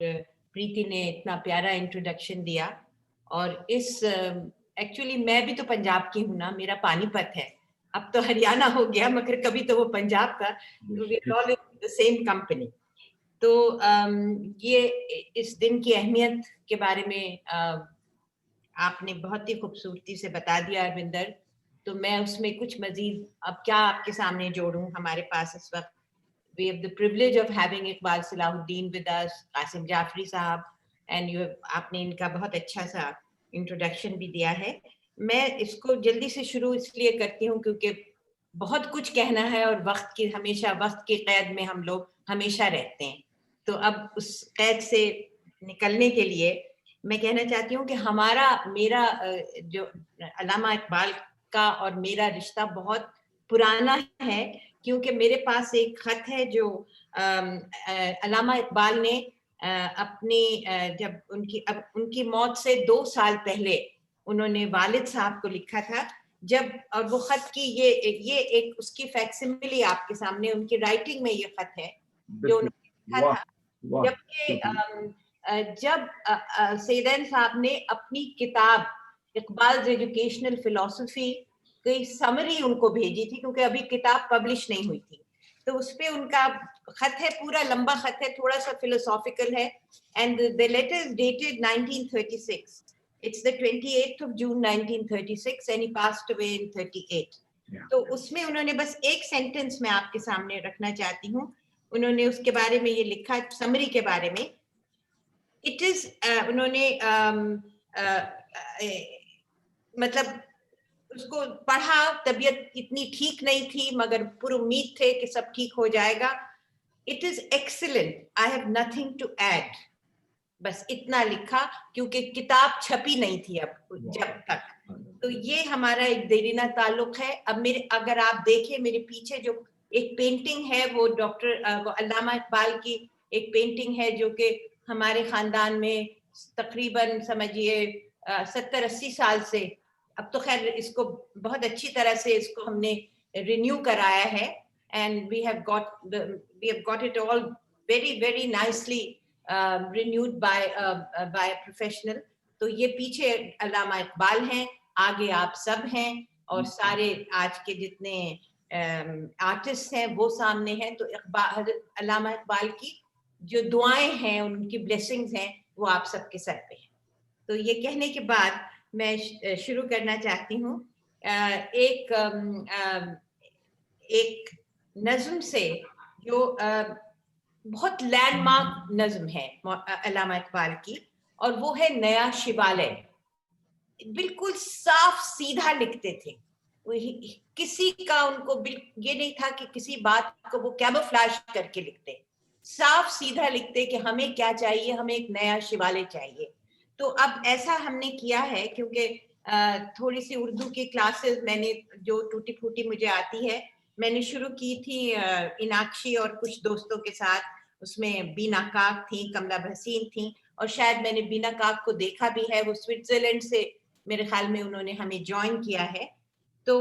प्रीति ने इतना प्यारा इंट्रोडक्शन दिया। और इस एक्चुअली मैं भी तो पंजाब की हूँ ना, मेरा पानीपत है, अब तो हरियाणा हो गया, मगर कभी तो वो पंजाब था। We are all in the same company. तो ये इस दिन की अहमियत के बारे में आपने बहुत ही खूबसूरती से बता दिया अरविंदर। तो मैं उसमें कुछ मजीद अब क्या आपके सामने जोड़ूं। हमारे पास इस वक्त we have the privilege of having Iqbal Salahuddin with us, Qasim Jafri साहब, and आपने इनका बहुत अच्छा सा इंट्रोडक्शन भी दिया है। मैं इसको जल्दी से शुरू इसलिए करती हूँ क्योंकि बहुत कुछ कहना है और हमेशा वक्त की कैद में हम लोग हमेशा रहते हैं। तो अब उस कैद से निकलने के लिए मैं कहना चाहती हूँ कि मेरा जो अल्लामा इकबाल का और मेरा रिश्ता बहुत पुराना है, क्योंकि मेरे पास एक खत है जो अल्लामा इकबाल ने अपनी जब उनकी मौत से 2 साल पहले उन्होंने वालिद साहब को लिखा था। और वो खत की ये एक उसकी फैक्सिमिली आपके सामने उनकी राइटिंग में ये खत है जो उन्होंने लिखा था, जब सैयदन साहब ने अपनी किताब इकबाल एजुकेशनल फिलॉसफी की समरी उनको भेजी थी, क्योंकि अभी किताब पब्लिश नहीं हुई थी। तो उस पे उनका खत है, पूरा लंबा खत है, थोड़ा सा फिलोसॉफिकल है, and the letter is dated 1936. It's the 28th of June 1936 and he passed away in 38. तो उसमें उन्होंने बस एक सेंटेंस मैं आपके सामने रखना चाहती हूँ। उन्होंने उसके बारे में ये लिखा, समरी के बारे में। इट इज उन्होंने मतलब उसको पढ़ा, तबीयत इतनी ठीक नहीं थी मगर पूरी उम्मीद थे कि सब ठीक हो जाएगा। It is excellent, I have nothing to add, बस इतना लिखा, क्योंकि किताब छपी नहीं थी अब जब तक। तो ये हमारा एक देरीना ताल्लुक है। अब अगर आप देखें मेरे पीछे जो एक पेंटिंग है, वो अल्लामा इकबाल की एक पेंटिंग है जो कि हमारे खानदान में तकरीबन समझिए 70-80 साल से, अब तो खैर इसको बहुत अच्छी तरह से इसको हमने रिन्यू कराया है, and we have got it all very nicely renewed by a professional. तो ये पीछे अल्लामा इकबाल हैं, आगे आप सब हैं, और सारे आज के जितने आर्टिस्ट हैं वो सामने हैं। तो अल्लामा इकबाल की जो दुआएं हैं, उनकी ब्लेसिंग्स हैं, वो आप सबके सर पे हैं। तो ये कहने के बाद मैं शुरू करना चाहती हूँ एक नज्म से जो बहुत लैंडमार्क नज्म है अल्लामा इकबाल की, और वो है नया शिवालय। बिल्कुल साफ सीधा लिखते थे, किसी का उनको ये नहीं था कि किसी बात को वो कैमोफ्लेज करके लिखते, साफ सीधा लिखते कि हमें क्या चाहिए, हमें एक नया शिवालय चाहिए। तो अब ऐसा हमने किया है, क्योंकि थोड़ी सी उर्दू की क्लासेस मैंने जो टूटी फूटी मुझे आती है, मैंने शुरू की थी इनाक्षी और कुछ दोस्तों के साथ। उसमें बीना काक थी, कमला भसीन थी, और शायद मैंने बीना काक को देखा भी है, वो स्विट्जरलैंड से मेरे ख्याल में उन्होंने हमें ज्वाइन किया है। तो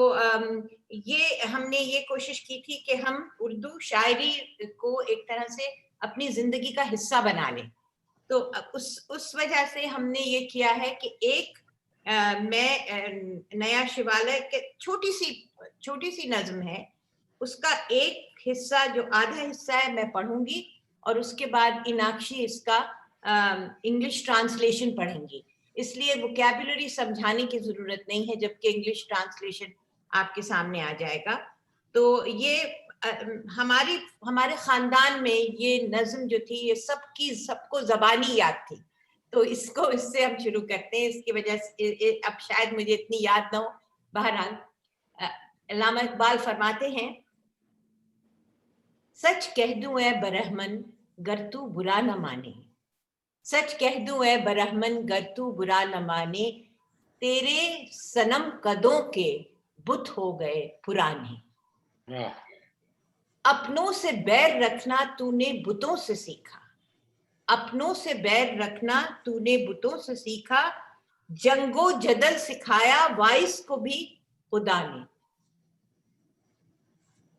ये हमने ये कोशिश की थी कि हम उर्दू शायरी को एक तरह से अपनी जिंदगी का हिस्सा बना लें। तो उस वजह से हमने ये किया है कि मैं नया शिवालय के छोटी सी नज्म है, उसका एक हिस्सा जो आधा हिस्सा है मैं पढ़ूंगी, और उसके बाद इनाक्षी इसका इंग्लिश ट्रांसलेशन पढ़ेंगी। इसलिए वोकैबुलरी समझाने की जरूरत नहीं है, जबकि इंग्लिश ट्रांसलेशन आपके सामने आ जाएगा। तो ये हमारे खानदान में ये नज्म जो थी, ये सबको जबानी याद थी। तो इससे हम शुरू करते हैं। इसकी वजह से अब शायद मुझे इतनी याद ना हो। बहरहाल अल्लामा इकबाल फरमाते हैं, सच कह दूं ए बरहमन गर तू बुरा न माने, सच कह दूं ए बरहमन गर तू बुरा न माने, तेरे सनम कदों के बुत हो गए पुराने। अपनों से बैर रखना तूने बुतों से सीखा, अपनों से बैर रखना तूने बुतों से सीखा, जंगो जदल सिखाया वाइस को भी खुदा ने।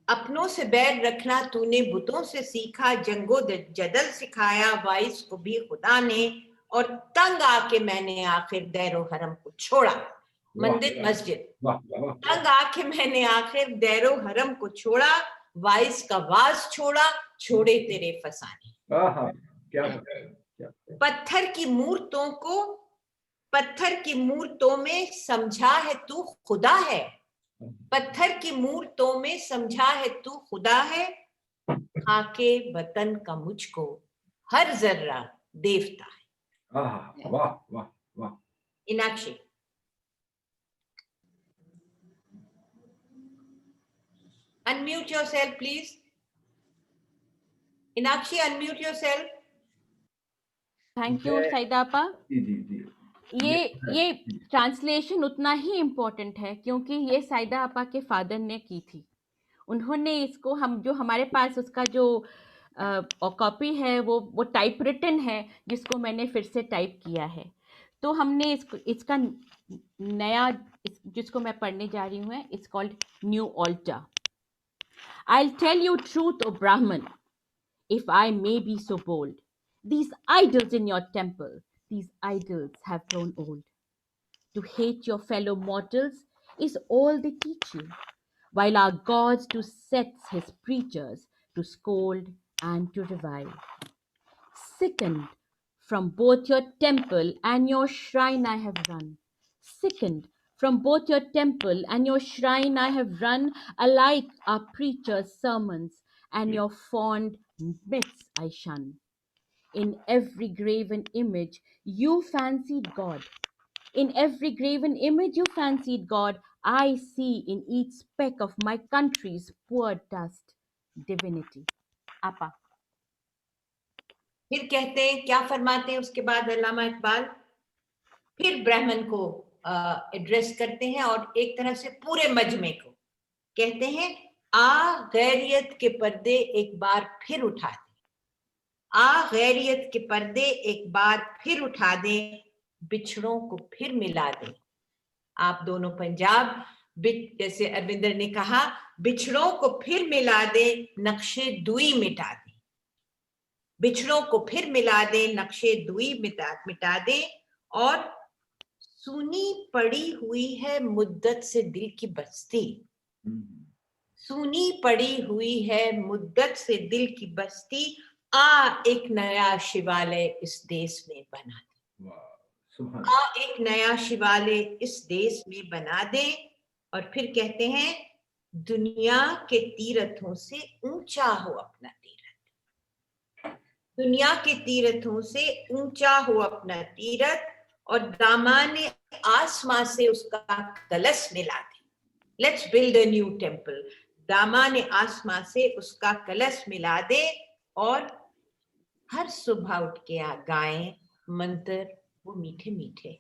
अपनों से बैर रखना तूने बुतों से सीखा, जंगो जदल सिखाया वाइस को भी खुदा ने, और तंग आके मैंने आखिर दैरो हरम को छोड़ा. मंदिर मस्जिद. तंग आके मैंने आखिर दैरो हरम को छोड़ा, वाइस का वास छोड़ा, छोड़े तेरे फसाने. पत्थर की मूर्तों को, पत्थर की मूर्तों में समझा है तू खुदा है, पत्थर की मूर्तों में समझा है तू खुदा है, खाके वतन का मुझको हर जर्रा देवता है. वाह वाह वाह. Inakshi. Unmute yourself, please. Inakshi, unmute yourself. Thank you सईदापा. ये ट्रांसलेशन उतना ही इम्पोर्टेंट है क्योंकि ये साइदा आपा के फादर ने की थी. उन्होंने इसको, हम जो हमारे पास उसका जो कॉपी है वो टाइप रिटन है, जिसको मैंने फिर से टाइप किया है. तो हमने इसका नया जिसको मैं पढ़ने जा रही हूँ, it's called new alter. I'll tell you truth, O Brahman, if I may be so bold. These idols in your temple, these idols have grown old. To hate your fellow mortals is all they teach you, while our gods do sets his preachers to scold and to revile. Sickened from both your temple and your shrine I have run. Sickened from both your temple and your shrine I have run, alike our preachers' sermons and your fond myths I shun. In every graven image you fancied God. In every graven image you fancied God. I see in each speck of my country's poor dust divinity. Apa. फिर कहते हैं, क्या फरमाते हैं उसके बाद अल्लामा इकबाल? फिर ब्राह्मण को एड्रेस करते हैं और एक तरह से पूरे मजमे को कहते हैं, आ गैरियत के पर्दे एक बार फिर उठा दे, आ गैरियत के पर्दे एक बार फिर उठा दे, बिछड़ों को फिर मिला दे. आप दोनों पंजाब, जैसे अरविंदर ने कहा, बिछड़ों को फिर मिला दे, नक्शे दुई मिटा दे. बिछड़ों को फिर मिला दे, नक्शे दुई मिटा दे. और सुनी पड़ी हुई है मुद्दत से दिल की बस्ती, सुनी पड़ी हुई है मुद्दत से दिल की बस्ती, आ एक नया शिवालय इस देश में बना दे, आ एक नया शिवालय इस देश में बना दे. और फिर कहते हैं, दुनिया के तीर्थों से ऊंचा हो अपना तीरथ, दुनिया के तीर्थों से ऊंचा हो अपना तीरथ, और दामाने आसमां से उसका कलश मिला दे. Let's build a new temple. दामाने आसमां से उसका कलश मिला दे, और हर सुबह उठ के गाएं मंत्र वो मीठे मीठे,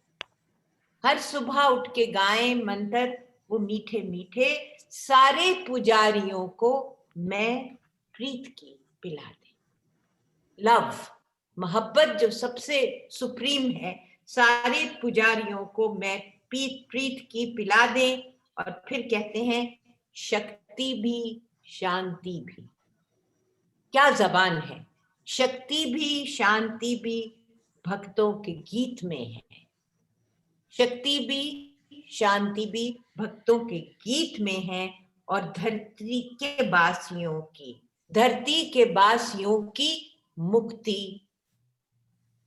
हर सुबह उठ के गाएं मंत्र वो मीठे मीठे, सारे पुजारियों को मैं प्रीत की पिला दे. लव, मोहब्बत जो सबसे सुप्रीम है, सारे पुजारियों को मैं प्रीत की पिला दे. और फिर कहते हैं, शक्ति भी शांति भी. क्या जबान है! शक्ति भी शांति भी भक्तों के गीत में है, शक्ति भी शांति भी भक्तों के गीत में है. और धरती के बासियों की मुक्ति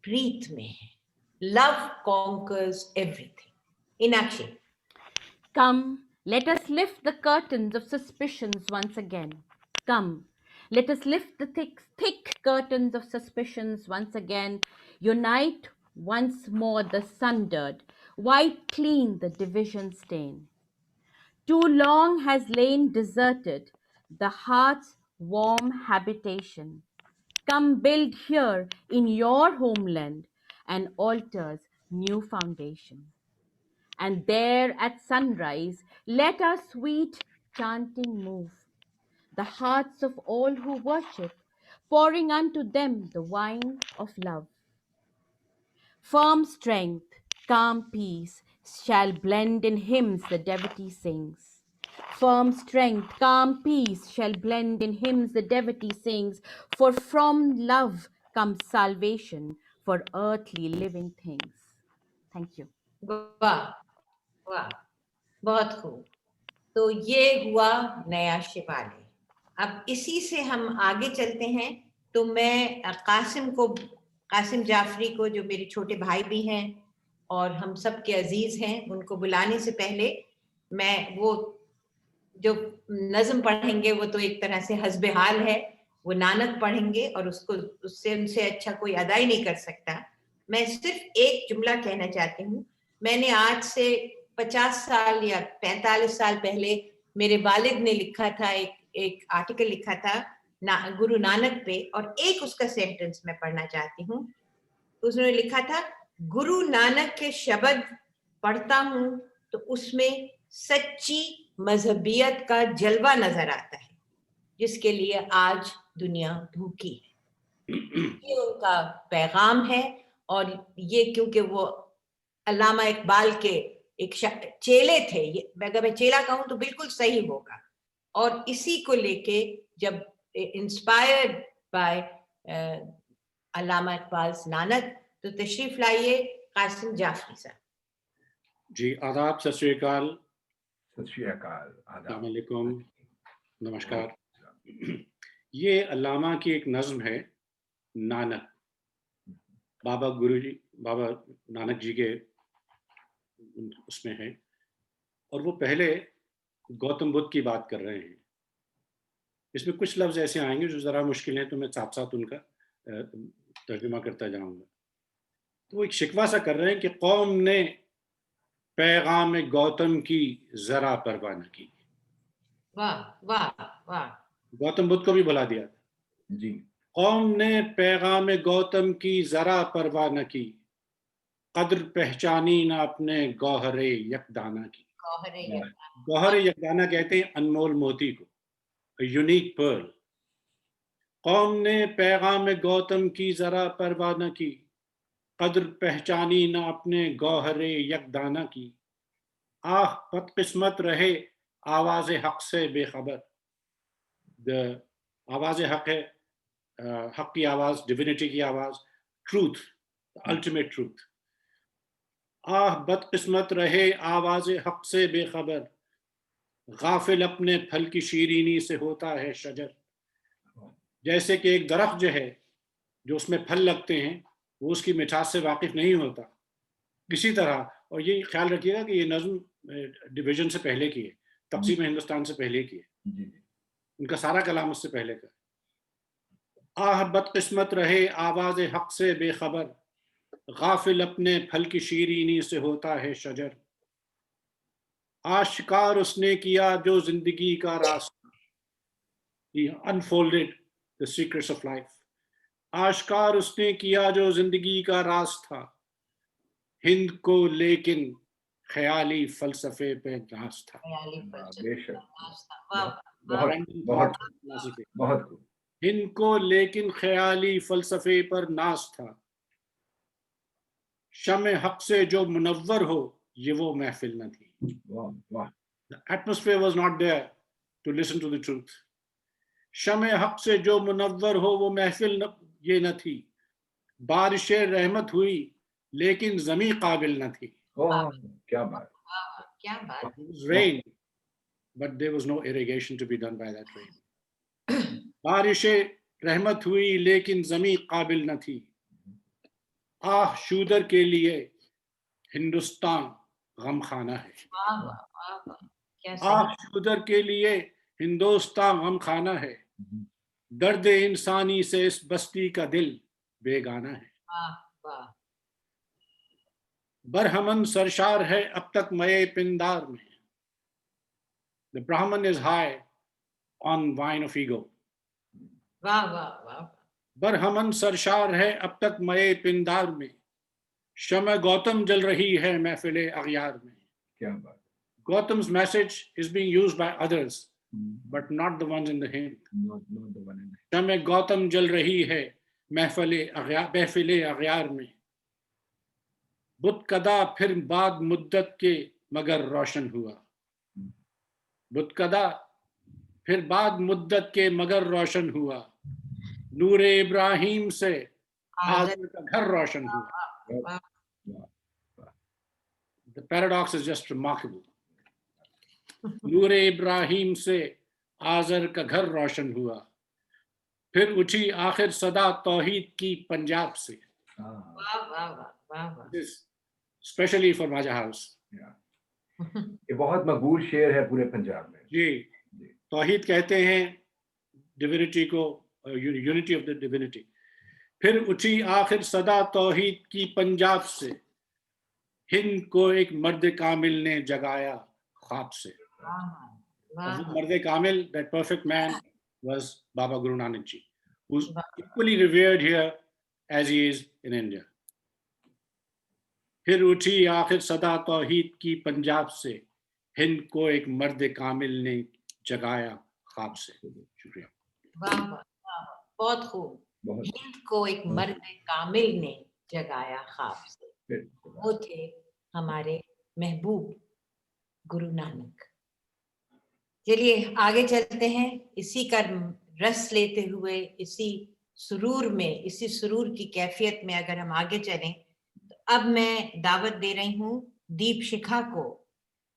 प्रीत में है. Love conquers everything. Inakshi. Come, let us lift the curtains of suspicions once again. Come, let us lift the thick curtains of suspicions once again. Unite once more the sundered, wipe clean the division stain. Too long has lain deserted the heart's warm habitation. Come build here in your homeland an altar's new foundation. And there at sunrise, let our sweet chanting move the hearts of all who worship, pouring unto them the wine of love. Firm strength, calm peace shall blend in hymns the devotee sings. Firm strength, calm peace shall blend in hymns the devotee sings, for from love comes salvation for earthly living things. Thank you. वाह वाह, बहुत खूब। तो ये हुआ नया शिवालय। अब इसी से हम आगे चलते हैं। तो मैं कासिम जाफरी को, जो मेरे छोटे भाई भी हैं और हम सब के अजीज हैं, उनको बुलाने से पहले मैं वो जो नज्म पढ़ेंगे वो तो एक तरह से हस्बे हाल है, वो नानक पढ़ेंगे और उससे उनसे अच्छा कोई अदा ही नहीं कर सकता। मैं सिर्फ एक जुमला कहना चाहती हूँ। मैंने आज से 50 साल या 45 साल पहले मेरे वालिद ने लिखा था, एक आर्टिकल लिखा था गुरु नानक पे, और एक उसका सेंटेंस मैं पढ़ना चाहती हूँ। उसने लिखा था, गुरु नानक के शब्द पढ़ता हूँ तो उसमें सच्ची मजहबियत का जलवा नजर आता है, जिसके लिए आज दुनिया भूखी है। ये उनका पैगाम है। और ये क्योंकि वो अल्लामा इकबाल के एक चेले थे, अगर मैं चेला कहूं तो बिल्कुल सही होगा, और इसी को लेके जब इंस्पायर्ड बाय अल्लामा इकबाल नानक, तो तशरीफ लाइए कासिम जाफरी साहब। जी आदाब, सत श्री अकाल, आदाब, अस्सलाम वालेकुम, नमस्कार। ये अल्लामा की एक नज़्म है, नानक, बाबा नानक जी के उसमें है, और वो पहले गौतम बुद्ध की बात कर रहे हैं। इसमें कुछ लफ्ज़ ऐसे आएंगे जो ज़रा मुश्किल हैं, तो मैं साथ साथ उनका तर्जुमा करता जाऊंगा। तो वो एक शिकवा सा कर रहे हैं कि कौम ने पैगाम गौतम की ज़रा परवाह न की। वाह वाह वाह, गौतम बुद्ध को भी बुला दिया था जी। कौम ने पैगाम गौतम की ज़रा परवाह न की, कद्र पहचानी न अपने गौहरे यकदाना की। गौहरे यकदाना कहते हैं अनमोल मोती को, यूनिक पर्ल। कौम ने पैगाम गौतम की ज़रा परवाह न की, कद्र पहचानी न अपने गौहरे यकदाना की। आह बदकिस्मत रहे आवाज़ हक से बेखबर। आवाज़ हक है, हक की आवाज़, डिविनिटी की आवाज़, ट्रूथ, अल्टीमेट ट्रूथ। आह बदकिस्मत रहे आवाज़ हक से बेखबर, गाफिल अपने फल की शीरीनी से होता है शजर। जैसे कि एक दरख्त जो है, जो उसमें फल लगते हैं, वो उसकी मिठास से वाकिफ नहीं होता, किसी तरह। और ये ख्याल रखिएगा कि ये नज़्म डिवीजन से पहले की है, तक़सीम हिंदुस्तान से पहले की है, उनका सारा कलाम उससे पहले का। आह बदकिस्मत रहे आवाज़ हक से बेखबर, गाफिल अपने फल की शीरीनी से होता है शजर। आशिकार उसने किया जो जिंदगी का रास्ता, He unfolded the secrets of life. आशिकार उसने किया जो जिंदगी का राज था, हिंद को लेकिन ख्याली फलसफे पे नाज था। बेशक, बहुत हिंद को लेकिन ख्याली फलसफे पर नाज था, शमे हक से जो मुनव्वर हो ये वो महफिल न थी। The atmosphere was not there to listen to the truth. शमे हक से जो मुनव्वर हो वो महफिल ये न थी, बारिश रहमत हुई लेकिन ज़मीं काबिल न थी। क्या बात, क्या बात। It was rain, but there was no irrigation to be done by that rain. बारिश रहमत हुई लेकिन ज़मीं काबिल न थी। आह शूदर के लिए हिंदुस्तान गमखाना है। आह शूदर के लिए हिंदुस्तान गमखाना है, दर्द इंसानी से इस बस्ती का दिल बेगाना है। बरहमन सरशार है अब तक मये पिंदार में, The Brahman is high on wine of ego. वाह वाह वाह। बरहमन सरशार है अब तक मये पिंदार में, शम्ह गौतम जल रही है महफिले अगयार में। क्या बात। Gautam's message is being used by others, but not the ones in the hymn. Not the one in the शम्ह Gautam जल रही है महफिले अगयार में, बुत कदा फिर बाद मुद्दत के मगर रोशन हुआ। बुतकदा फिर बाद मुद्दत के मगर रोशन हुआ, नूर इब्राहिम से आज़र का घर रोशन हुआ. The paradox is just remarkable. नूर इब्राहिम से आज़र का घर रोशन हुआ, फिर उठी आखिर सदा तौहीद की पंजाब से. This especially for Raja House. یہ بہت مقبول شعر ہے پورے پنجاب میں. جی توحید کہتے ہیں ڈیوینٹی کو, یونٹی آف دا ڈیوینٹی. پھر اٹھی آخر صدا توحید کی پنجاب سے, ہند کو ایک مرد کامل نے جگایا خواب سے. مرد کامل, that perfect man was Baba Guru Nanak ji, who's equally revered here as he is in India. پھر اٹھی آخر صدا توحید کی پنجاب سے, ہند کو ایک مرد کامل نے جگایا خواب سے. شکریہ. بہت خوب. ہند کو ایک مرد کامل نے جگایا خواب سے, وہ تھے ہمارے محبوب گرو نانک. چلیے آگے چلتے ہیں, اسی کا رس لیتے ہوئے, اسی سرور میں, اسی سرور کی کیفیت میں اگر ہم آگے چلیں. اب میں دعوت دے رہی ہوں دیپ شکھا کو.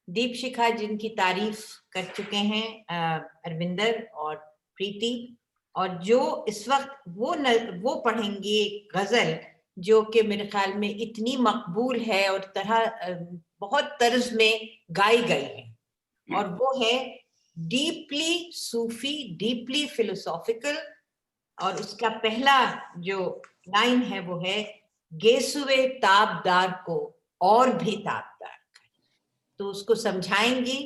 دیپ شکھا جن کی تعریف کر چکے ہیں اروندر اور پریتی, اور جو اس وقت وہ پڑھیں گی ایک غزل جو کہ میرے خیال میں اتنی مقبول ہے اور بہت طرز میں گائی گئی ہے, اور وہ ہے ڈیپلی صوفی, ڈیپلی فلسافیکل. اور اس کا پہلا جو لائن ہے وہ ہے گیسوے تابدار کو اور بھی تابدار کر. تو اس کو سمجھائیں گی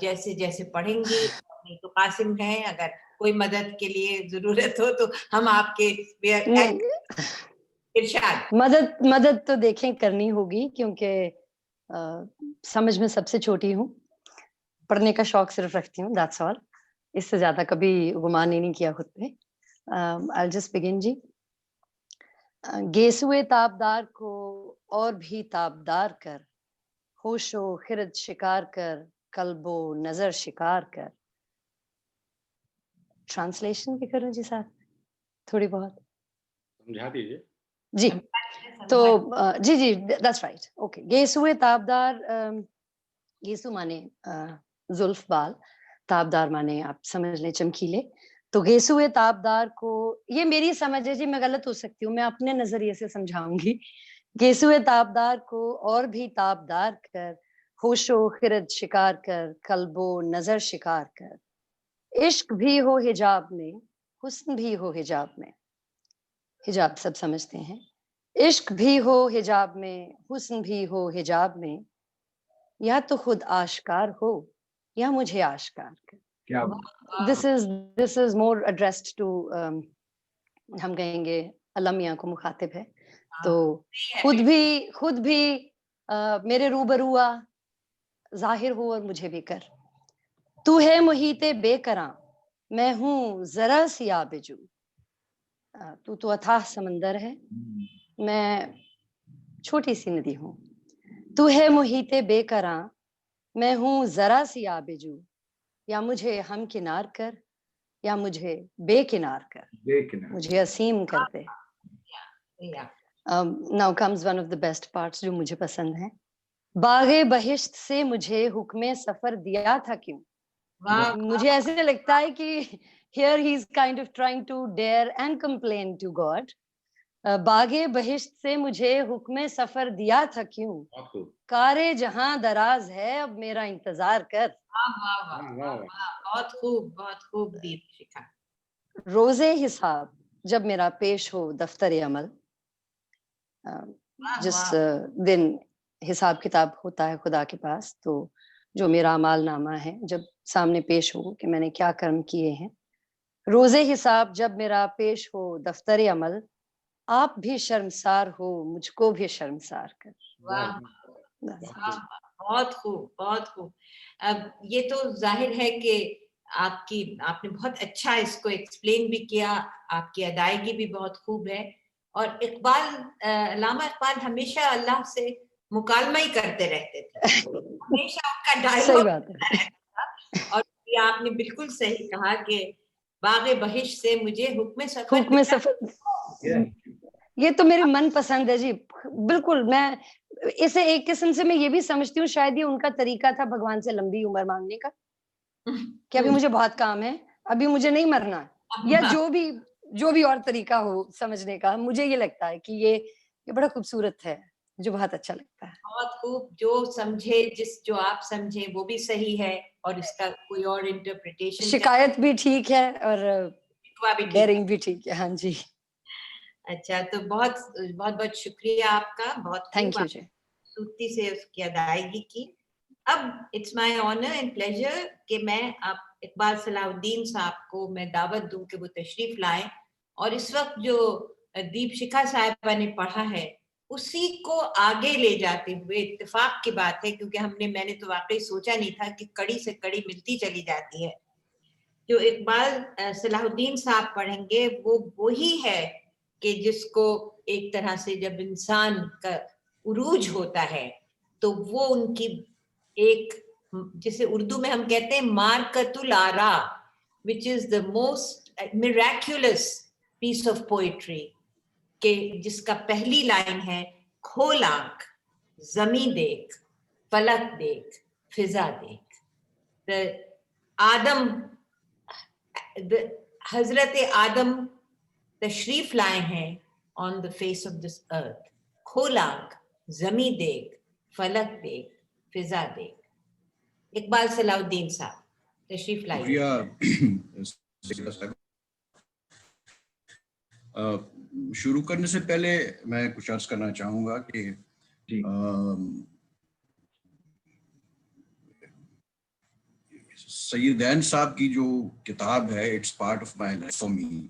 جیسے جیسے پڑھیں گی. تو قاسم ہیں, اگر کوئی مدد کے لیے ضرورت ہو تو ہم آپ کے ارشاد. مدد تو دیکھیں کرنی ہوگی, کیونکہ سمجھ میں سب سے چھوٹی ہوں, پڑھنے کا شوق صرف رکھتی ہوں, that's all. اس سے زیادہ کبھی گمان ہی نہیں کیا خود پہ. I'll just begin جی. گیسوے تابدار کو اور بھی تابدار کر, ہوش و خرد شکار کر, قلب و نظر شکار کر. ٹرانسلیشن بھی کروں جی ساتھ تھوڑی بہت سمجھا دیجیے جی. تو جی that's right. اوکے. گیسوے تابدار, گیسو مانے زلف بال, تابدار مانے آپ سمجھ لیں چمکیلے. تو گیسوے تابدار کو, یہ میری سمجھ ہے جی, میں غلط ہو سکتی ہوں, میں اپنے نظریے سے سمجھاؤں گی. گیسوے تابدار کو اور بھی تابدار کر, ہوش و خرد شکار کر, قلب و نظر شکار کر. عشق بھی ہو حجاب میں, حسن بھی ہو حجاب میں. حجاب سب سمجھتے ہیں. عشق بھی ہو حجاب میں, حسن بھی ہو حجاب میں. یا تو خود آشکار ہو یا مجھے آشکار کر. This is more addressed to ہم کہیں گے علمیہ کو مخاطب ہے. تو خود بھی میرے روبرو آ, ظاہر ہو اور مجھے بھی کر. تو ہے محیط بے کراں, میں ہوں ذرا سی آبجو. تو اتھاہ سمندر ہے, میں چھوٹی سی ندی ہوں. تو ہے محیط بے کراں, میں ہوں ذرا سی آبجو. یا مجھے ہم کنار کر یا مجھے بے کنار کر, مجھے اسیم کر دے. Now comes one of the best parts جو مجھے پسند ہے. باغ بہشت سے مجھے حکم سفر دیا تھا کیوں. مجھے ایسے لگتا ہے کہ here he is kind of trying to dare and complain to God. باغ بہشت سے مجھے حکم سفر دیا تھا کیوں, کارے جہاں دراز ہے اب میرا انتظار کر. بہت خوب, بہت خوب دیپ شکھا. روز حساب جب میرا پیش ہو دفتر عمل, جس دن حساب کتاب ہوتا ہے خدا کے پاس, تو جو میرا اعمال نامہ ہے جب سامنے پیش ہو کہ میں نے کیا کرم کیے ہیں. روز حساب جب میرا پیش ہو دفتر عمل, آپ بھی شرمسار ہو مجھ کو بھی شرمسار کر. بہت خوب, بہت خوب. اب یہ تو ظاہر ہے کہ آپ نے بہت اچھا اس کو ایکسپلین بھی کیا, آپ کی ادائیگی بھی بہت خوب ہے. اور علامہ اقبال ہمیشہ اللہ سے مکالمہ ہی کرتے رہتے تھے, ہمیشہ ان کا ڈائلاگ. اور یہ آپ نے بالکل صحیح کہا کہ باغ بہشت سے مجھے حکم سفر حکم سفر یہ تو میری من پسند ہے جی. بالکل میں اسے ایک قسم سے میں یہ بھی سمجھتی ہوں شاید یہ ان کا طریقہ تھا بھگوان سے لمبی عمر مانگنے کا کہ ابھی مجھے بہت کام ہے, ابھی مجھے نہیں مرنا, یا جو بھی اور طریقہ ہو سمجھنے کا. مجھے یہ لگتا ہے کہ یہ بڑا خوبصورت ہے, مجھے بہت اچھا لگتا ہے. بہت خوب, جو سمجھے جو آپ سمجھے وہ بھی صحیح ہے, اور اس کا کوئی اور انٹرپریٹیشن شکایت بھی ٹھیک ہے اور بھی ٹھیک. ڈیرنگ بھی ٹھیک ہے. ہاں جی, اچھا, تو بہت بہت بہت شکریہ آپ کا, بہت تھینک خوب یو جی. خوبصورتی سے اس کی ادائیگی کی. اب it's my honour and pleasure کہ میں آپ اقبال صلاح الدین صاحب کو میں دعوت دوں کہ وہ تشریف لائیں, اور اس وقت جو دیپ شکھا صاحبہ نے پڑھا ہے اسی کو آگے لے جاتے ہوئے, اتفاق کی بات ہے کیونکہ میں نے تو واقعی سوچا نہیں تھا کہ کڑی سے کڑی ملتی چلی جاتی ہے. جو اقبال صلاح الدین صاحب پڑھیں گے وہ وہی ہے کہ جس کو ایک طرح سے جب انسان کا عروج ہوتا ہے تو وہ ان کی ایک, جسے اردو میں ہم کہتے ہیں مارکت الآرا, which is the most miraculous piece of poetry, کہ جس کا پہلی لائن ہے کھول آنکھ زمیں دیکھ فلک دیکھ فضا دیکھ. حضرت آدم تشریف لائے ہیں آن دا فیس آف دس ارتھ, کھول آنکھ زمیں دیکھ فلک دیکھ فضا دیکھ. اقبال صلاح الدین صاحب تشریف لائیے. شروع کرنے سے پہلے میں کچھ عرض کرنا چاہوں گا کہ سیدین صاحب کی جو کتاب ہے it's part of my life for me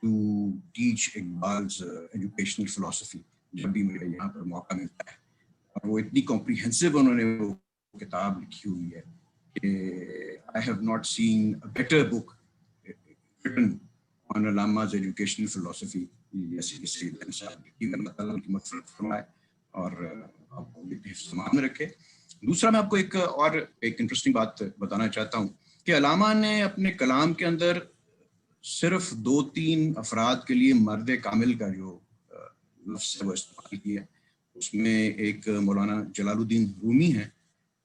to teach Iqbal's educational فلسفی, جب بھی مجھے یہاں پر موقع ملتا ہے, اور وہ اتنی کمپریہنسو انہوں نے وہ کتاب لکھی ہوئی ہے کہ I have not seen a better book written on علامہ's educational philosophy جیسے کہ سیدین صاحب کی, اللہ تعالیٰ ان کی مغفرت فرمائے اور آپ کو حفظ امان میں رکھے. دوسرا میں آپ کو ایک انٹرسٹنگ بات بتانا چاہتا ہوں کہ علامہ نے اپنے کلام کے اندر صرف 2-3 افراد کے لیے مرد کامل کا جو لفظ ہے وہ استعمال کیا. اس میں ایک مولانا جلال الدین رومی ہے,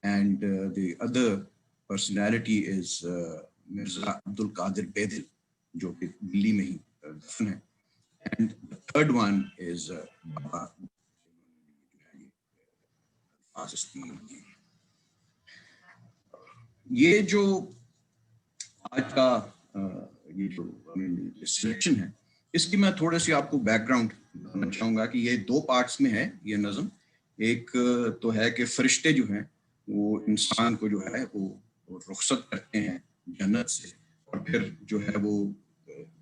and the other personality is Mirza عبد القادر بیدل جو کہ دلی میں ہی دفن ہے, and the third one is بابا. یہ جو آج کا یہ جو سلیکشن ہے اس کی میں تھوڑا سی آپ کو بیک گراؤنڈ بتانا چاہوں گا کہ یہ 2 پارٹس میں ہے یہ نظم. ایک تو ہے کہ فرشتے جو ہیں وہ انسان کو جو ہے وہ رخصت کرتے ہیں جنت سے, اور پھر جو ہے وہ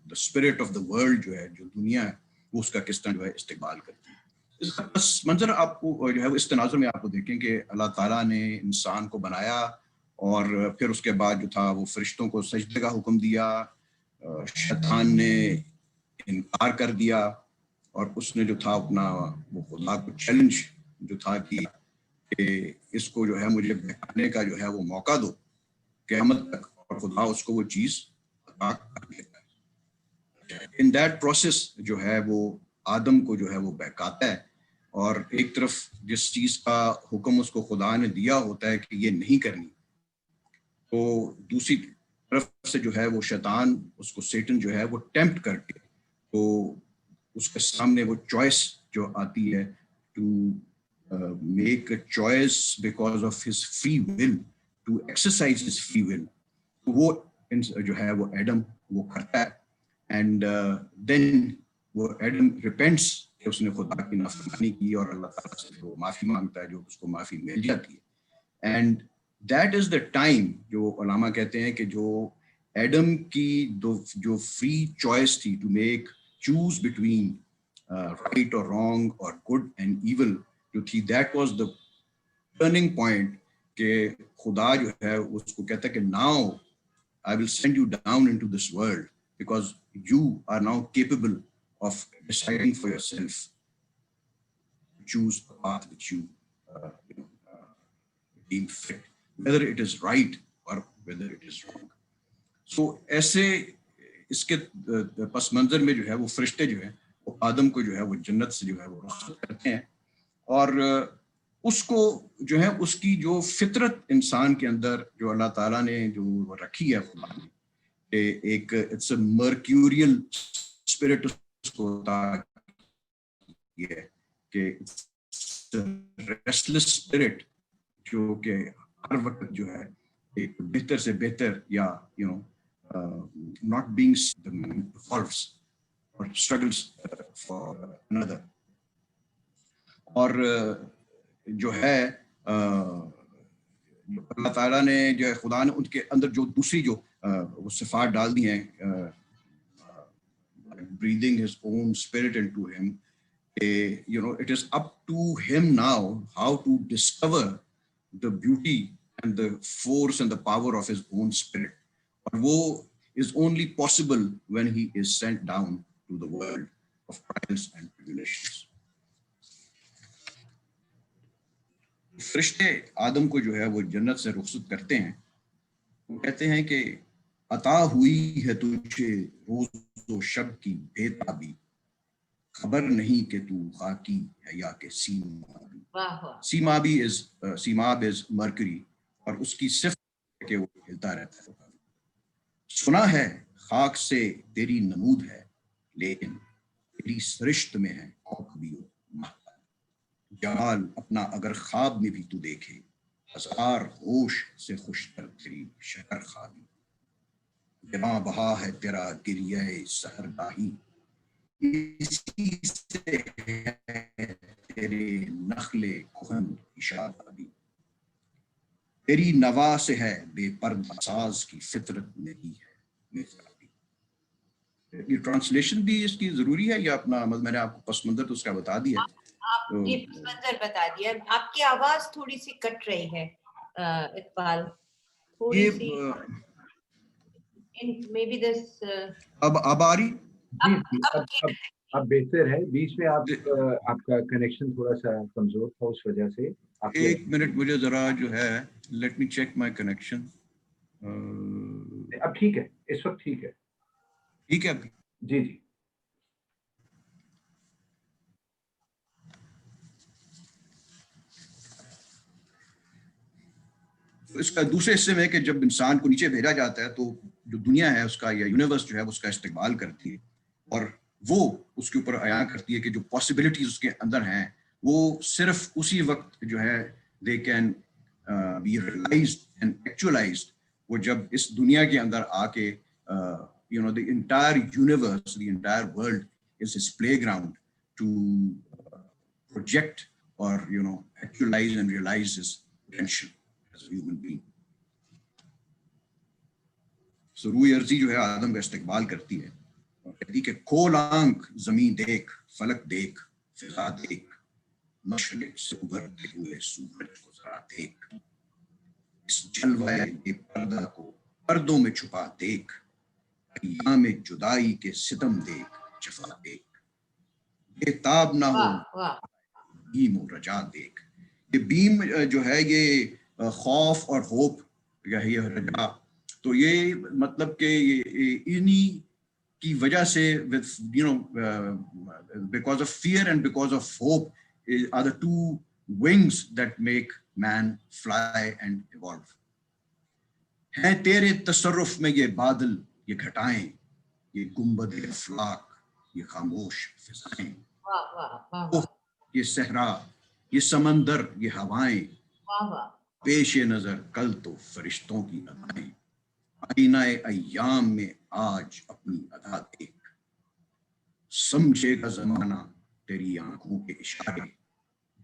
the spirit of the world جو ہے, جو دنیا ہے, وہ اس کا کس طرح جو ہے استقبال کرتی ہے. اس کا پس منظر آپ کو جو ہے وہ اس تناظر میں آپ کو دیکھیں کہ اللہ تعالیٰ نے انسان کو بنایا اور پھر اس کے بعد جو تھا وہ فرشتوں کو سجدے کا حکم دیا, شیطان نے انکار کر دیا, اور اس نے جو تھا اپنا وہ خدا کو چیلنج جو تھا کہ اس کو جو ہے مجھے بہکانے کا جو ہے وہ موقع دو قیامت تک, اور خدا اس کو وہ چیز عطا کر دیتا ہے. ان دیٹ پروسیس جو ہے وہ آدم کو جو ہے وہ بہکاتا ہے, اور ایک طرف جس چیز کا حکم اس کو خدا نے دیا ہوتا ہے کہ یہ نہیں کرنی, تو دوسری طرف سے جو ہے وہ شیطان اس کو سیٹن جو ہے وہ ٹیمپٹ کر کے تو اس کے سامنے وہ چوائس جو آتی ہے to make a choice because of his free will, to exercise his free will, وہ جو ہے وہ ایڈم وہ کرتا ہے. اینڈ دین وہ ایڈم ریپینٹس کہ اس نے خدا کی نافرمانی کی, اور اللہ تعالیٰ سے وہ معافی مانگتا ہے, جو اس کو معافی مل جاتی ہے. And that is the time جو علامہ کہتے ہیں کہ جو ایڈم کی جو فری چوائس تھی to make choose between right اور رانگ اور گڈ اینڈ ایول جو تھی, that was the turning point کہ خدا جو ہے اس کو کہتا ہے کہ now I will send you down into this world because you are now capable of deciding for yourself. Choose the path which you deem fit. whether it is right or whether it is wrong. So ऐसे इसके पस मंजर में जो है वो फरिश्ते जो है वो आदम को जो है वो जन्नत से जो है वो रुखसत करते हैं, और उसको जो है उसकी जो फितरत इंसान के अंदर जो अल्लाह ताला ने जो रखी है खुदा ने, एक इट्स अ मर्क्यूरियल स्पिरिट उसको है कि रेस्टलेस स्पिरिट जो कि हर वक्त जो है एक बेहतर से बेहतर या you know not being evolves or struggles for another. और जो है अल्लाह ताला ने जो है खुदा ने उनके अंदर जो दूसरी जो वो सिफात डाल दी हैं, breathing his own spirit into him, you know, it is up to him now how to discover the beauty and the force and the power of his own spirit. और वो is only possible when he is sent down to the world of trials and tribulations. फरिश्ते आदम को जो है वो जन्नत से रुखसत करते हैं, वो कहते हैं कि अता हुई है तुझे रोज़ो शब की बेताबी, खबर नहीं कि तू खाकी है या कि सीमाबी. सीमाबी इज मरकरी, और उसकी सिर्फ कि वो हिलता रहता है. सुना है खाक से तेरी नमूद है, लेकिन तेरी सरिश्त में है कभी जमाल अपना अगर ख्वाब में भी तू देखे, हजार होश से खुशतर तेरी शहर खाबी. जमा बहा है तेरा गिरिये सहरगाही, इसी से है तेरे नखले कुहन इशाराबी. तेरी नवा से है बेपर्दा साज की फितरत नहीं है मेहराबी. ये ट्रांसलेशन भी इसकी जरूरी है या अपना मैंने आपको पस मंजर तो उसका बता दिया. आप ये पस मंजर बता दिया. आपकी आवाज थोड़ी सी कट रही है इकबाल, थोड़ी सी. मे बी दिस अब आ रही. अब बेहतर है. बीच में आपका कनेक्शन थोड़ा सा कमजोर था, उस वजह से एक मिनट मुझे जरा जो है let me check my connection. अब ठीक है, इस वक्त ठीक है. ठीक है जी जी. तो इसका दूसरे हिस्से में कि जब इंसान को नीचे भेजा जाता है तो जो दुनिया है उसका या यूनिवर्स जो है उसका इस्तेमाल करती है, और वो उसके ऊपर आया करती है कि जो पॉसिबिलिटीज उसके अंदर हैं वो सिर्फ उसी वक्त जो है they can be realised and actualised. वो जब इस दुनिया के अंदर आके you know the entire universe, the entire world is his playground to project और you know actualise and realise his potential as a human being. So रूह अर्जी जो है आदम का इस्तेमाल करती है और कहती है कि खोल आंख ज़मीन देख, फलक देख, फिजा देख, मशरिक से उभरते हुए सूरज को जरा देख, इस जलवाए बेपर्दा को पर्दों में छुपा देख, अय्याम जुदाई के सितम देख, जफा देख, बेताब ना हो बीम और रजा देख. ये बीम जो है ये खौफ और होप या ये रजा, तो ये मतलब कि ये इन्हीं की वजह से with you know because of fear and because of hope are the two wings that make man fly and evolve. हैं तेरे तसर्रुफ में ये बादल, ये घटाएं, ये गुंबद अफलाक, ये खामोश फिजाएं, ये सहरा, ये समंदर, ये हवाएं, पेश नजर कल तो फरिश्तों की अदाएं, आईनाए अय्याम में आज अपनी अदा देख, समझेगा जमाना तेरी आंखों के इशारे,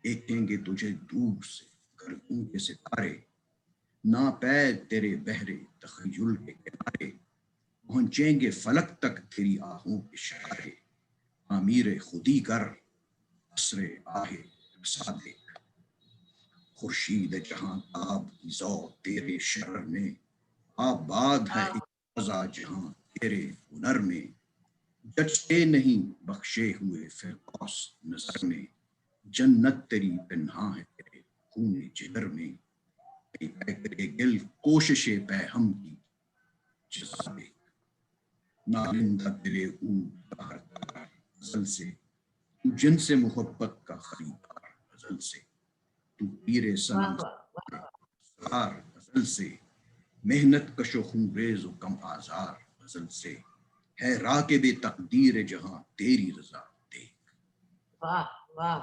देखेंगे तुझे दूर से गर्दों के सितारे, ना पैद तेरे बहरे तखय्युल के किनारे, पहुंचेंगे फलक तक तेरी आहों के इशारे, आमीर खुदी कर असरे आहे रसा देख, खुर्शीद जहां ताब ज़ौ तेरे शरर में, आबाद है एक फ़ज़ा जहां तेरे हुनर में, जचते नहीं बख्शे हुए फ़िरदौस नज़र में, जन्नत तेरी पिन्हा है तेरे खून जिगर में, گل کوشش پہ ہم کی نالندہ تیرے غزل سے، تو جن سے محبت کا خریدار غزل سے، تو پیر صنم غزل سے، محنت کش و خونریز و کم آزار غزل سے، ہے راکب تقدیر جہاں تیری رضا دیکھ. واہ واہ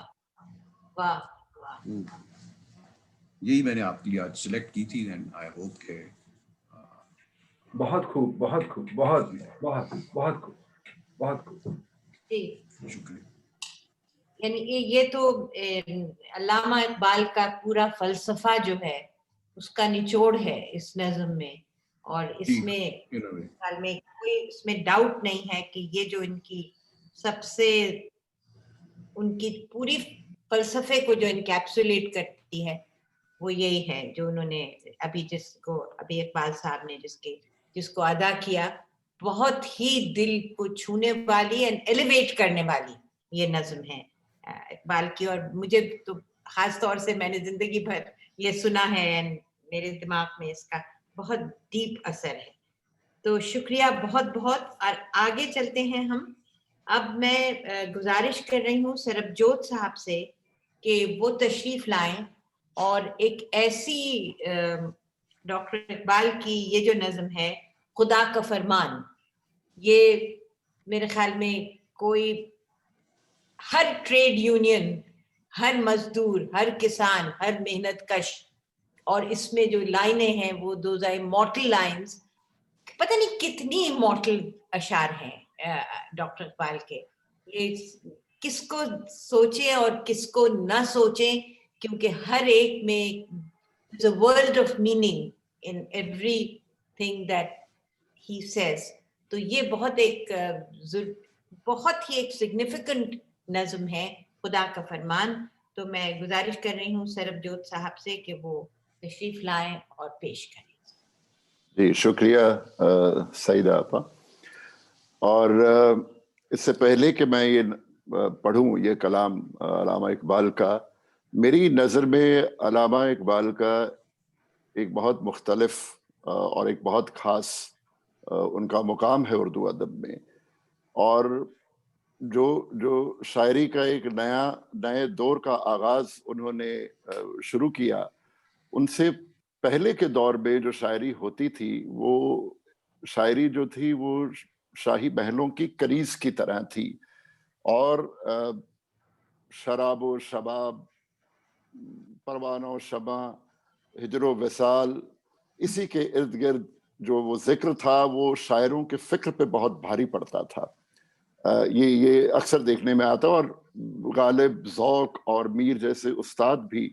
واہ واہ. یہی میں نے آپ کے لیے آج سلیکٹ کی تھی. اینڈ آئی ہوپ کہ بہت خوب، بہت خوب، بہت بہت بہت خوب، بہت خوب. جی شکریہ. یعنی یہ تو علامہ اقبال کا پورا فلسفہ جو ہے اس کا نچوڑ ہے اس نظم میں، اور اس میں خیال میں کوئی اس میں ڈاؤٹ نہیں ہے کہ یہ جو ان کی سب سے ان کی پوری فلسفے کو جو انکیپسولیٹ کرتی ہے وہ یہی ہے جو انہوں نے ابھی ابھی اقبال صاحب نے جس کو ادا کیا. بہت ہی دل کو چھونے والی اینڈ ایلیویٹ کرنے والی یہ نظم ہے اقبال کی، اور مجھے تو خاص طور سے میں نے زندگی بھر یہ سنا ہے اینڈ میرے دماغ میں اس کا بہت ڈیپ اثر ہے. تو شکریہ بہت بہت. اور آگے چلتے ہیں ہم. اب میں گزارش کر رہی ہوں سربجوت صاحب سے کہ وہ تشریف لائیں اور ایک ایسی ڈاکٹر اقبال کی یہ جو نظم ہے خدا کا فرمان، یہ میرے خیال میں کوئی ہر ٹریڈ یونین، ہر مزدور، ہر کسان، ہر محنت کش، اور اس میں جو لائنیں ہیں وہ دوز آر امورٹل لائنز. پتہ نہیں کتنی امورٹل اشعار ہیں ڈاکٹر اقبال کے. یہ کس کو سوچیں اور کس کو نہ سوچیں، کیونکہ ہر ایک میں a world of meaning in everything that he says. تو یہ بہت ہی ایک سگنیفیکنٹ نظم ہے خدا کا فرمان. تو میں گزارش کر رہی ہوں سربجوت صاحب سے کہ وہ تشریف لائیں اور پیش کریں. جی شکریہ سعیدہ آپا. اور اس سے پہلے کہ میں یہ پڑھوں یہ کلام علامہ اقبال کا، میری نظر میں علامہ اقبال کا ایک بہت مختلف اور ایک بہت خاص ان کا مقام ہے اردو ادب میں. اور جو شاعری کا ایک نئے دور کا آغاز انہوں نے شروع کیا، ان سے پہلے کے دور میں جو شاعری ہوتی تھی وہ شاعری جو تھی وہ شاہی محلوں کی کنیز کی طرح تھی، اور شراب و شباب، پروانہ و شمع، ہجر و وصال، اسی کے ارد گرد جو وہ ذکر تھا وہ شاعروں کے فکر پہ بہت بھاری پڑتا تھا. یہ اکثر دیکھنے میں آتا، اور غالب، ذوق اور میر جیسے استاد بھی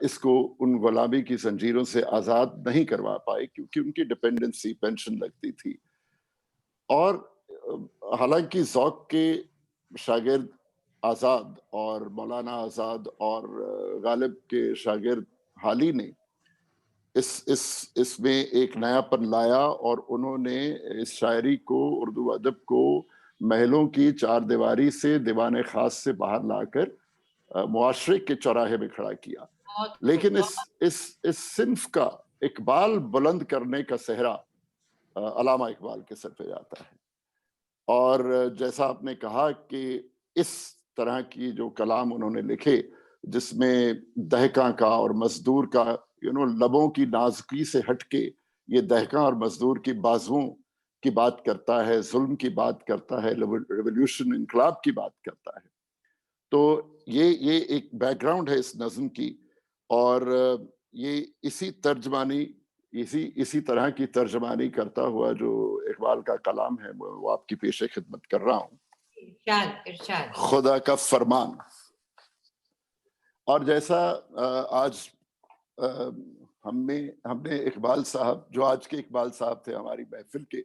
اس کو ان غلامی کی زنجیروں سے آزاد نہیں کروا پائے، کیونکہ ان کی ڈپینڈنسی پینشن لگتی تھی. اور حالانکہ ذوق کے شاگرد آزاد اور مولانا آزاد اور غالب کے شاگرد حالی نے اس میں ایک نیا پن لایا، اور انہوں نے اس شاعری کو، اردو ادب کو محلوں کی چار دیواری سے، دیوان خاص سے باہر لا کر معاشرے کے چوراہے میں کھڑا کیا. لیکن اس صنف کا اقبال بلند کرنے کا صحرا علامہ اقبال کے سر پہ جاتا ہے. اور جیسا آپ نے کہا کہ اس طرح کی جو کلام انہوں نے لکھے جس میں دہقاں کا اور مزدور کا لبوں کی نازکی سے ہٹ کے یہ دہقاں اور مزدور کی بازوؤں کی بات کرتا ہے، ظلم کی بات کرتا ہے، ریولیوشن، انقلاب کی بات کرتا ہے. تو یہ ایک بیک گراؤنڈ ہے اس نظم کی، اور یہ اسی طرح کی ترجمانی کرتا ہوا جو اقبال کا کلام ہے وہ آپ کی پیش خدمت کر رہا ہوں. ارشاد. خدا کا فرمان. اور جیسا آج ہم نے اقبال صاحب، جو آج کے اقبال صاحب تھے ہماری محفل کے،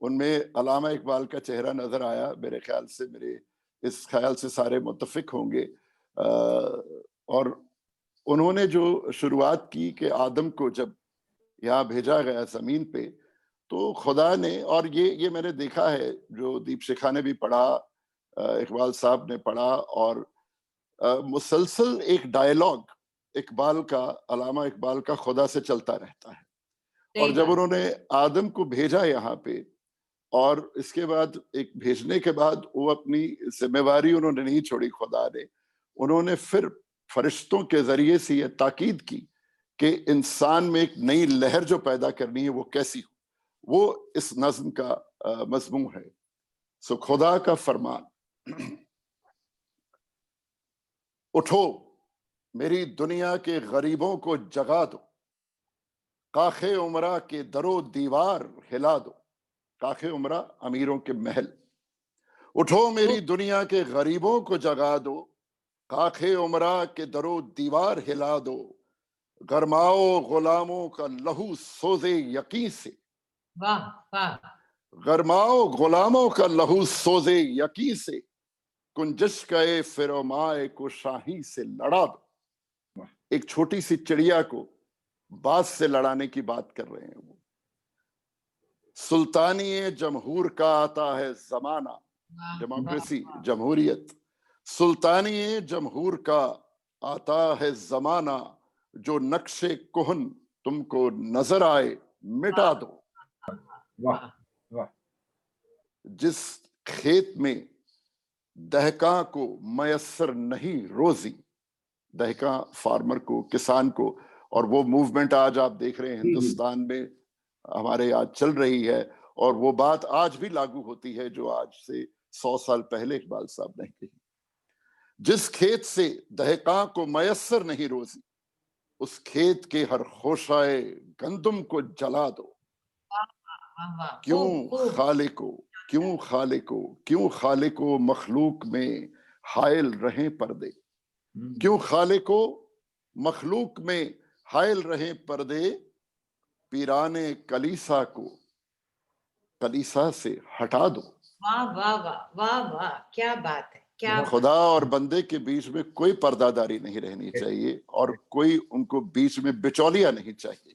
ان میں علامہ اقبال کا چہرہ نظر آیا. میرے اس خیال سے سارے متفق ہوں گے. اور انہوں نے جو شروعات کی کہ آدم کو جب یہاں بھیجا گیا زمین پہ، تو خدا نے، اور یہ میں نے دیکھا ہے، جو دیپ شکھا نے بھی پڑھا، اقبال صاحب نے پڑھا، اور مسلسل ایک ڈائیلاگ इकबाल का, अलामा इकबाल का खुदा से चलता रहता है। और सही जब बात। उन्होंने आदम को भेजा यहाँ पे, और इसके बाद एक भेजने के बाद वो अपनी जिम्मेवारी उन्होंने नहीं छोड़ी खुदा ने, उन्होंने फिर फरिश्तों के जरिए से ये ताकीद की कि इंसान में एक नई लहर जो पैदा करनी है वो कैसी हो, वो इस नज्म का मजमून है। सो खुदा का फरमान, उठो मेरी दुनिया के गरीबों को जगा दो, काखे उमरा के दरो दीवार हिला दो। काखे उमरा अमीरों के महल। उठो मेरी दुनिया के गरीबों को जगा दो, काखे उमरा के दरो दीवार हिला दो। गरमाओ गुलामों का लहू सोजे यकीन से, वाह वाह। गरमाओ गुलामों का लहू सोजे यकीन से, कुंजश कए फिरोमाए को शाही से लड़ा दो। एक छोटी सी चिड़िया को बाज से लड़ाने की बात कर रहे हैं वो। सुल्तानी जमहूर का आता है जमाना, डेमोक्रेसी, जमहूरियत। सुल्तानी जमहूर का आता है जमाना, जो नक्शे कोहन तुमको नजर आए मिटा दो। वाह वाह। जिस खेत में दहका को मयसर नहीं रोजी, दहका फार्मर को, किसान को, और वो मूवमेंट आज आप देख रहे हैं हिंदुस्तान में हमारे आज चल रही है, और वो बात आज भी लागू होती है जो आज से 100 साल पहले इकबाल साहब ने कही। जिस खेत से दहका को मयसर नहीं रोजी, उस खेत के हर खोशाए गंदुम को जला दो। क्यों खालिको, क्यों खालिको, क्यों खालिको मखलूक में हायल रहे पर्दे। क्यों खालिको मखलूक में हायल रहे पर्दे, पीराने कलीसा को कलीसा से हटा दो। वाह वाह वाह वाह वाह, क्या बात है, क्या खुदा और बंदे के बीच में कोई पर्दादारी नहीं रहनी चाहिए, और कोई उनको बीच में बिचौलिया नहीं चाहिए।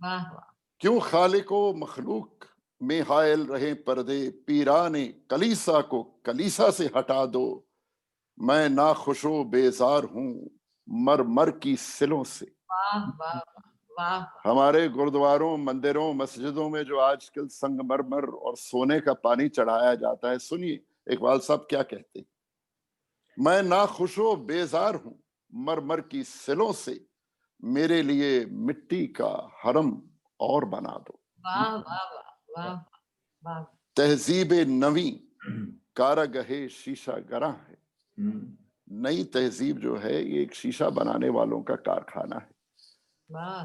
वाह वाह। क्यों खालिको मखलूक में हायल रहे पर्दे, पीराने कलीसा को कलीसा से हटा दो। मैं नाखुशो बेजार हूं मर मर की सिलों से। वाह वाह वाह। हमारे गुरुद्वारों, मंदिरों, मस्जिदों में जो आजकल संगमरमर और सोने का पानी चढ़ाया जाता है, सुनिए इकबाल साहब क्या कहते हैं। मैं नाखुशो बेजार हूं मर मर की सिलों से, मेरे लिए मिट्टी का हरम और बना दो। वाह वाह वाह वाह वाह। तहजीब नवी कारगहे शीशा गरा है। नई तहजीब जो है ये एक शीशा बनाने वालों का कारखाना है। वाह।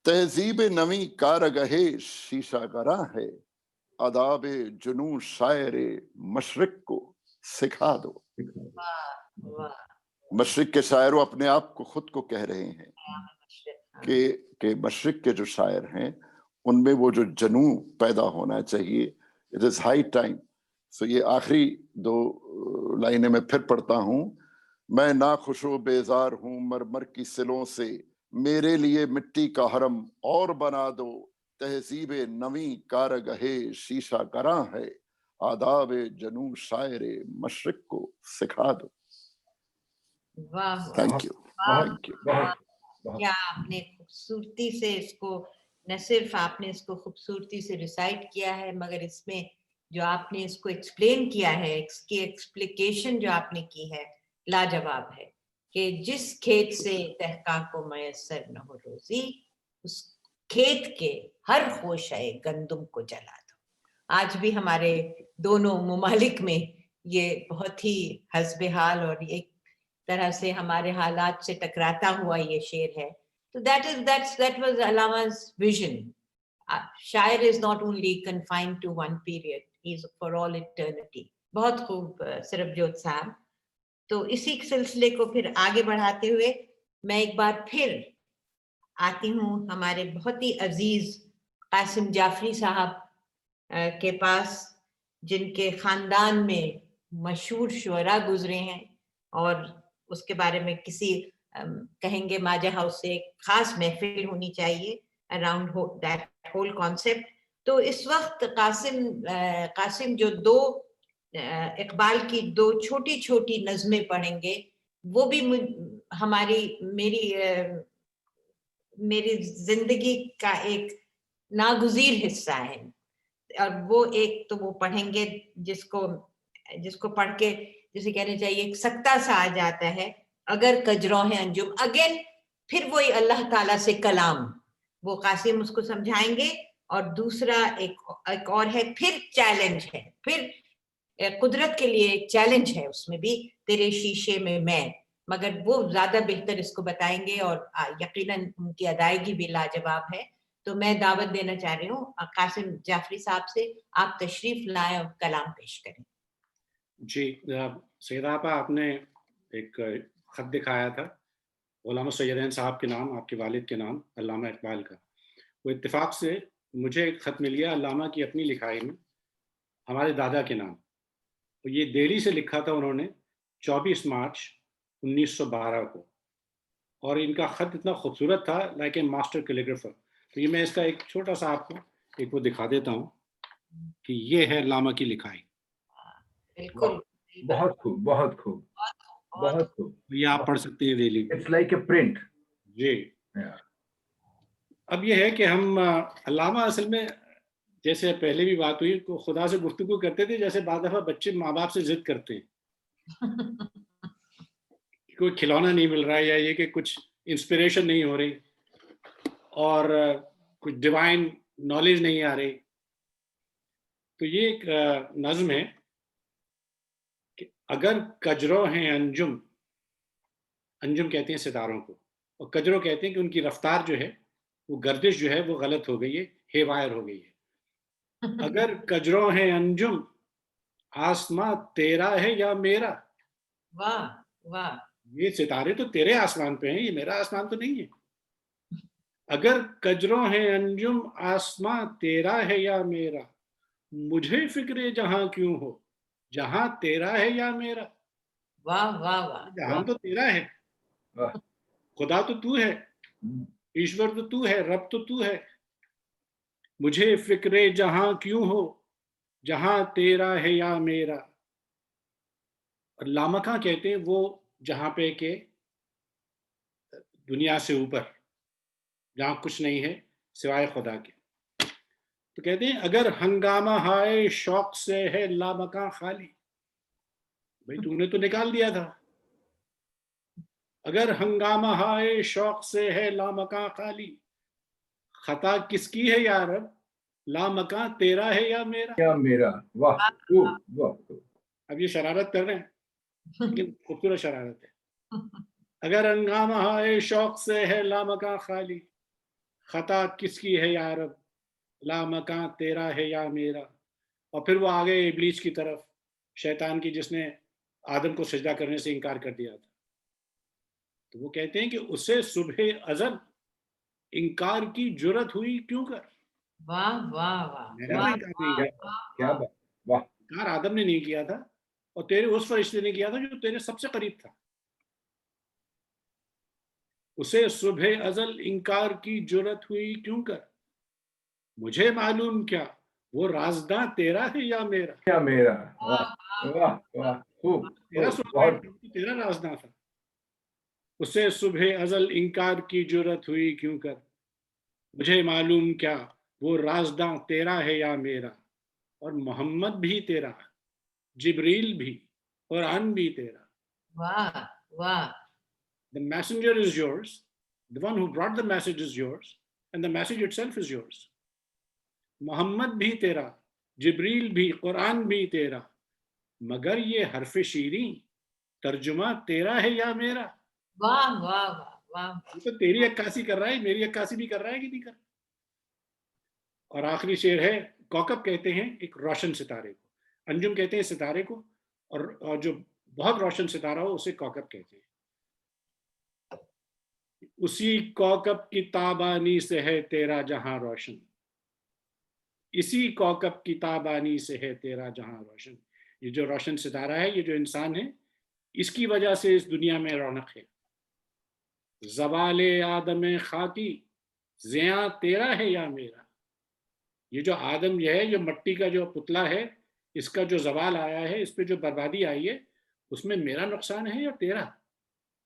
तहजीब नवी कारगहे शीशा गरा है, अदाब जुनू शायर मशरिक को सिखा दो। वाह वाह। मशरिक के शायरों अपने आप को खुद को कह रहे हैं कि मशरिक के जो शायर हैं उनमें वो जो जनू पैदा होना चाहिए। It is high time. So ये आखिरी 2 लाइनें मैं फिर पढ़ता हूं। मैं नाखुशो बेजार हूं मरमर की सिलों से, मेरे लिए मिट्टी का हरम और बना दो। तहजीब नवी कारगहे शीशा गरा है, आदाब जनू शायर मशरिक को सिखा दो। वाह। Thank you, thank you. क्या आपने खूबसूरती से इसको, न सिर्फ आपने इसको खूबसूरती से रिसाइट किया है, मगर इसमें जो आपने इसको एक्सप्लेन किया है, इसकी एक्सप्लिकेशन जो आपने की है लाजवाब है। कि जिस खेत से दहका को मयसर न हो रोजी, उस खेत के हर खोशाए गंदुम को जला दो। आज भी हमारे दोनों मुमालिक में ये बहुत ही हस्बे हाल और एक तरह से हमारे हालात से टकराता हुआ ये शेर है। So that was Allama's vision. Shair is not only confined to one period, he is for all eternity. बहुत खूब सरबजोत साहब। तो इसी सिलसिले को फिर आगे बढ़ाते हुए मैं एक बार फिर आती हूँ हमारे बहुत ही अजीज कासिम जाफरी साहब के पास, जिनके खानदान में मशहूर शुअरा गुजरे हैं, और उसके बारे में किसी कहेंगे माजा हाउस से एक खास महफिल होनी चाहिए अराउंड दैट होल कॉन्सेप्ट। तो इस वक्त कासिम जो 2 इकबाल की 2 छोटी छोटी नज़में पढ़ेंगे, وہ بھی ہماری میری زندگی کا ایک ناگزیر حصہ ہے. اور وہ ایک تو وہ پڑھیں گے جس کو پڑھ کے جسے کہنا چاہیے ایک سکتہ سا آ جاتا ہے. اگر کجروہ انجم، اگین پھر وہی اللہ تعالیٰ سے کلام، وہ قاسم اس کو سمجھائیں گے. اور دوسرا ایک اور ہے، پھر چیلنج ہے، پھر قدرت کے لیے ایک چیلنج ہے اس میں بھی، تیرے شیشے میں مگر وہ زیادہ بہتر اس کو بتائیں گے اور یقیناً ان کی ادائیگی بھی لاجواب ہے. تو میں دعوت دینا چاہ رہی ہوں قاسم جعفری صاحب سے، آپ تشریف لائیں اور کلام پیش کریں. جی سیدہ آپا، آپ نے ایک خط دکھایا تھا علامہ سیدین صاحب کے نام، آپ کے والد کے نام علامہ اقبال کا. وہ اتفاق سے مجھے ایک خط مل گیا علامہ کی اپنی لکھائی میں ہمارے دادا کے نام. یہ دہلی سے لکھا تھا انہوں نے 24 مارچ 1912 کو، اور ان کا خط اتنا خوبصورت تھا، لائک اے ماسٹر کیلیگرافر. تو یہ میں اس کا ایک چھوٹا سا آپ کو ایک وہ دکھا دیتا ہوں کہ یہ ہے علامہ کی لکھائی. بالکل بہت خوب، بہت خوب، بہت خوب. یہ آپ پڑھ سکتے ہیں really. It's like a print. جی. اب یہ ہے کہ ہم علامہ اصل میں جیسے پہلے بھی بات ہوئی کو خدا سے گفتگو کرتے تھے جیسے بعض دفعہ بچے ماں باپ سے ضد کرتے ہیں کوئی کھلونا نہیں مل رہا ہے، یا یہ کہ کچھ انسپریشن نہیں ہو رہی اور کچھ ڈیوائن نالج نہیں آ رہی. تو یہ ایک نظم ہے کہ اگر کجرو ہیں انجم، انجم کہتے ہیں ستاروں کو، اور کجرو کہتے ہیں کہ ان کی رفتار جو ہے وہ گردش جو ہے وہ غلط ہو گئی ہے، ہے وائر ہو گئی ہے. اگر کجرو ہیں انجم، آسماں تیرا ہے یا میرا. واہ واہ، یہ ستارے تو تیرے آسمان پہ ہیں، یہ میرا آسمان تو نہیں ہے. اگر کجرو ہیں انجم، آسماں تیرا ہے یا میرا، مجھے فکر جہاں کیوں ہو، جہاں تیرا ہے یا میرا. واہ واہ واہ، جہاں تو تیرا ہے، خدا تو ہے، ایشور تو ہے، رب تو ہے. مجھے فکر جہاں کیوں ہو، جہاں تیرا ہے یا میرا. اور لامکاں کہتے ہیں وہ جہاں پہ کہ دنیا سے اوپر، جہاں کچھ نہیں ہے سوائے خدا کے. تو کہتے ہیں اگر ہنگامہ ہائے شوق سے ہے لامکاں خالی. بھائی تو نے تو نکال دیا تھا. اگر ہنگامہ ہائے شوق سے ہے لامکاں خالی، خطا کس کی ہے یا رب، لامکاں تیرا ہے یا میرا. کیا میرا. واہ خوب، واہ خوب. اب یہ شرارت کر رہے ہیں لیکن خوبصورت شرارت ہے. اگر ہنگامہ ہائے شوق سے ہے لامکاں خالی، خطا کس کی ہے یا رب، لامکاں تیرا ہے یا میرا. اور پھر وہ آگے ابلیس کی طرف، شیطان کی، جس نے آدم کو سجدہ کرنے سے انکار کر دیا تھا. تو وہ کہتے ہیں کہ اسے صبح ازل انکار کی جرت ہوئی کیوں کر. واہ واہ واہ، میں نے تو انکار نہیں کیا، کیا بات. واہ. انکار آدم نے نہیں کیا تھا اور تیرے اس فرشتے نے کیا تھا جو تیرے سب سے قریب تھا. اسے صبح ازل انکار کی جرت ہوئی کیوں کر، مجھے معلوم کیا وہ رازداں تیرا ہے یا میرا. کیا میرا. واہ واہ واہ خوب. تیرا بہت. تیرا رازداں تھا. اسے صبح ازل انکار کی جرت ہوئی کیوں کر، مجھے معلوم کیا وہ رازداں تیرا ہے یا میرا. اور محمد بھی تیرا، جبریل بھی، قرآن بھی تیرا. واہ واہ. The messenger is yours, the one who brought the message is yours, and the message itself is yours. محمد بھی تیرا، جبریل بھی، قرآن بھی تیرا، مگر یہ حرف شیریں ترجمہ تیرا ہے یا میرا. واہ واہ واہ واہ. یہ تو تیری عکاسی کر رہا ہے، میری عکاسی بھی کر رہا ہے کہ نہیں کر رہا. اور آخری شعر ہے، کوکب کہتے ہیں ایک روشن ستارے کو، انجم کہتے ہیں ستارے کو، اور جو بہت روشن ستارہ ہو اسے کوکب کہتے ہیں. اسی کوکب کی تابانی سے ہے تیرا جہاں روشن، اسی کوکب کی تابانی سے ہے تیرا جہاں روشن. یہ جو روشن ستارہ ہے، یہ جو انسان ہے، اس کی وجہ سے اس دنیا میں رونق ہے. زوال آدم خاکی زیاں تیرا ہے یا میرا. یہ جو آدم یہ ہے، جو مٹی کا جو پتلا ہے، اس کا جو زوال آیا ہے، اس پہ جو بربادی آئی ہے، اس میں میرا نقصان ہے یا تیرا.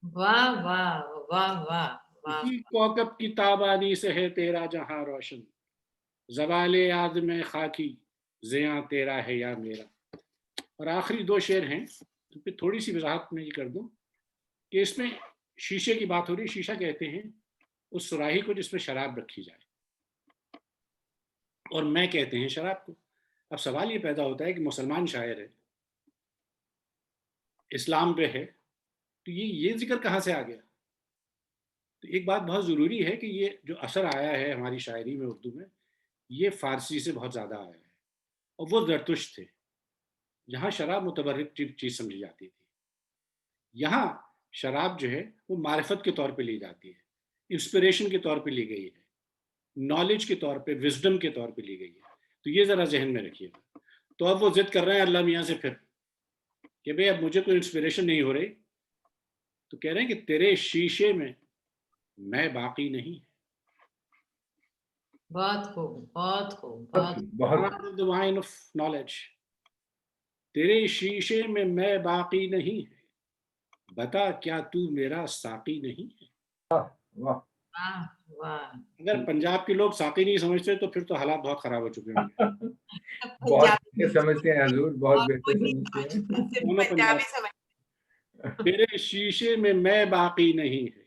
वाह वाह वाह वाह वाह इसी कौकब की ताबानी से है तेरा जहां रोशन, ज़वाले याद में खाकी ज़ियां तेरा है या मेरा। और आखिरी दो शेर हैं, तो फिर थोड़ी सी वजाहत में ये कर दूं कि इसमें शीशे की बात हो रही है। शीशा कहते हैं उस सुराही को जिसमें शराब रखी जाए, और मैं कहते हैं शराब को। अब सवाल ये पैदा होता है कि मुसलमान शायर है, इस्लाम पे है, तो ये जिक्र कहाँ से आ गया? तो एक बात बहुत ज़रूरी है कि ये जो असर आया है हमारी शायरी में उर्दू में, ये फ़ारसी से बहुत ज़्यादा आया है, और वो ज़रतुश थे जहाँ शराब मुतबर्रिक चीज़ समझी जाती थी। यहाँ शराब जो है वो मारिफत के तौर पे ली जाती है, इंस्पिरेशन के तौर पे ली गई है, नॉलेज के तौर पे, विजडम के तौर पे ली गई है। तो ये ज़रा जहन में रखिएगा। तो अब वो जिद कर रहे हैं अल्लाह मियाँ से फिर कि भाई अब मुझे कोई इंस्पिरेशन नहीं हो रही, तो कह रहे हैं कि तेरे शीशे में मैं बाकी नहीं। बहुत खूब बहुत खूब बहुत द वाइन ऑफ नॉलेज, तेरे शीशे में मैं बाकी नहीं है, बता क्या तू मेरा साकी नहीं है। वाह वाह वाह। अगर पंजाब के लोग साकी नहीं समझते तो फिर तो हालात बहुत खराब हो चुके होंगे। बहुत अच्छे समझते हैं हजूर, बहुत और बेहतर कोई समझते हैं। सिर्फ दोनों पंजाबी पंजाब। समझ। तेरे शीशे में मैं बाकी नहीं है,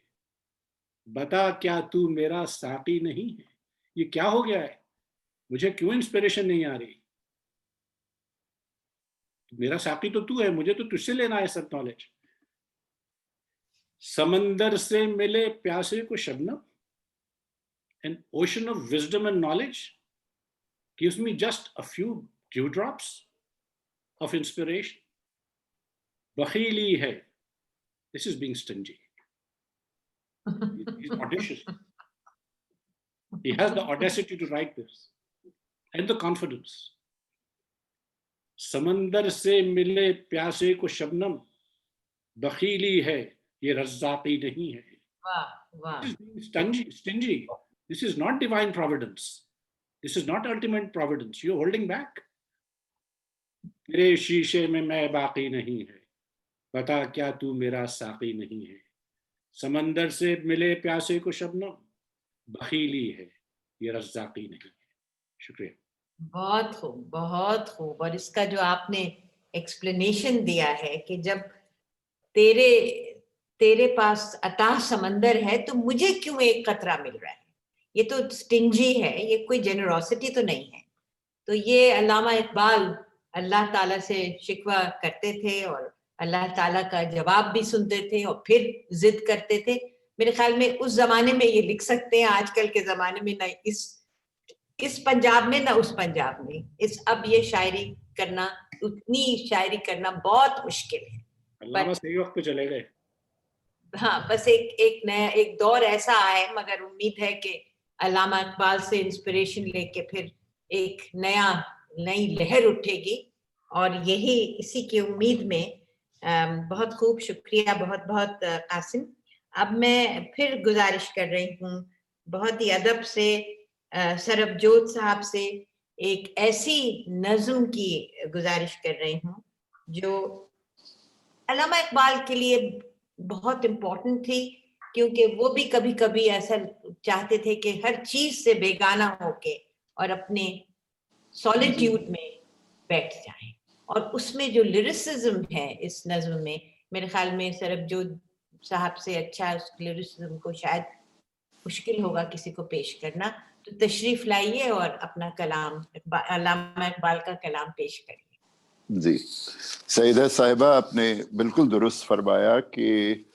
बता क्या तू मेरा साकी नहीं है। ये क्या हो गया है, मुझे क्यों इंस्पिरेशन नहीं आ रही? मेरा साकी तो तू है, मुझे तो तुझसे लेना है सब नॉलेज। समंदर से मिले प्यासे को Shabnam, an ocean of wisdom and knowledge gives me just a few dewdrops of inspiration. Bakhili hai, this is being stingy. He's audacious. He has the audacity to write this and the confidence. समंदर से मिले प्यासे को शबनम, बखीली है ये रज़्ज़ाक़ी नहीं है। वाह वाह। This is being stingy. This is not divine providence. This is not ultimate providence. You're holding back. तेरे शीशे में मैं बाकी नहीं है, बता क्या तू मेरा साकी नहीं है। समंदर से मिले प्यासे को शबनम, बखीली है ये रज़्ज़ाक़ी नहीं है। शुक्रिया। बहुत खूब बहुत खूब। और इसका जो आपने एक्सप्लेनेशन दिया है कि जब तेरे पास अथाह समंदर है तो मुझे क्यों एक कतरा मिल रहा है, ये तो स्टिंजी है, ये कोई जेनरोसिटी तो नहीं है। तो ये अल्लामा इकबाल अल्लाह ताला से शिकवा करते थे और अल्लाह ताला का जवाब भी सुनते थे और फिर जिद करते थे। मेरे ख्याल में उस जमाने में ये लिख सकते हैं, आजकल के जमाने में ना इस पंजाब में ना उस पंजाब में अब ये शायरी करना, उतनी शायरी करना बहुत मुश्किल है। अल्लामा सही वक्त पे चले गए। हाँ, बस एक नया एक दौर ऐसा आया, मगर उम्मीद है कि अल्लामा इकबाल से इंस्पिरेशन लेके फिर एक नई लहर उठेगी, और यही इसी की उम्मीद में बहुत खूब शुक्रिया, बहुत बहुत कासिम। अब मैं फिर गुजारिश कर रही हूँ बहुत ही अदब से सरबजोत साहब से एक ऐसी नज्म की गुजारिश कर रही हूँ जो अल्लामा इकबाल के लिए बहुत इम्पोर्टेंट थी, क्योंकि वो भी कभी कभी ऐसा चाहते थे कि हर चीज से बेगाना होके और अपने सॉलिट्यूड में बैठ जाएं। और उसमें जो लिरिसिज्म है इस नज्म में, मेरे ख्याल में सरबजोत साहब से अच्छा उस लिरिसिज्म को शायद मुश्किल होगा किसी को पेश करना। तो तशरीफ लाइए और अपना कलाम अल्लामा इकबाल का कलाम पेश करिए। जी, सईदा साहिबा, आपने बिल्कुल दुरुस्त फरमाया कि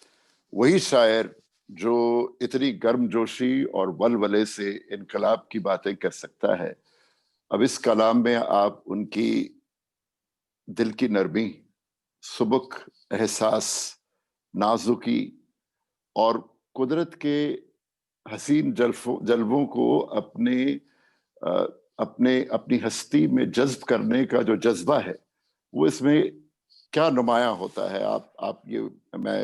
वही शायर जो इतनी गर्मजोशी और वलवले से इनकलाब की बातें कर सकता है, अब इस कलाम में आप उनकी दिल की नरमी, सुबक एहसास, नाजुकी और कुदरत के हसीन जलवों को अपनी हस्ती में जज्ब करने का जो जज्बा है, वो इसमें क्या नुमायां होता है। मैं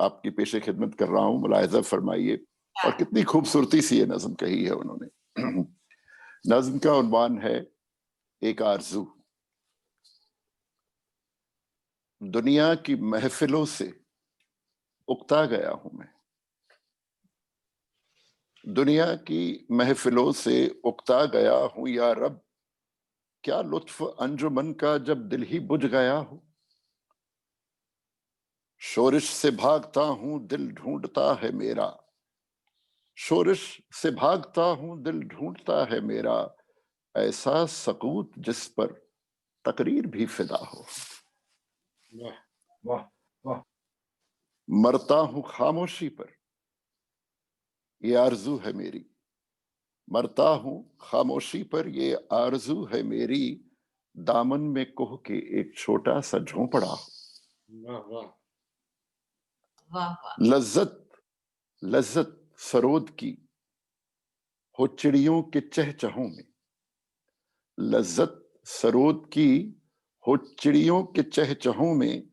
आपकी पेशे खिदमत कर रहा हूँ, मुलाहिजा फरमाइए। और कितनी खूबसूरती सी ये नज़म कही है उन्होंने। नज़म का उन्वान है एक आरज़ू। दुनिया की महफिलों से उकता गया हूं मैं, दुनिया की महफिलों से उकता गया हूं या रब, क्या लुत्फ अंजुमन का जब दिल ही बुझ गया हो। शोरिश से भागता हूं दिल ढूंढता है मेरा, शोरिश से भागता हूं दिल ढूंढता है मेरा, ऐसा सकूत जिस पर तकरीर भी फिदा हो। वाह, वाह वाह, मरता हूं खामोशी पर, ये आरजू है मेरी, मरता हूं खामोशी पर, ये आरजू है मेरी, दामन में कोह के एक छोटा सा झोंपड़ा हो। वाह, वाह, वाह वाह, लज्जत लज्जत सरोद की हो चिड़ियों के चहचहों में, लज्जत सरोद की हो चिड़ियों के चहचहों में,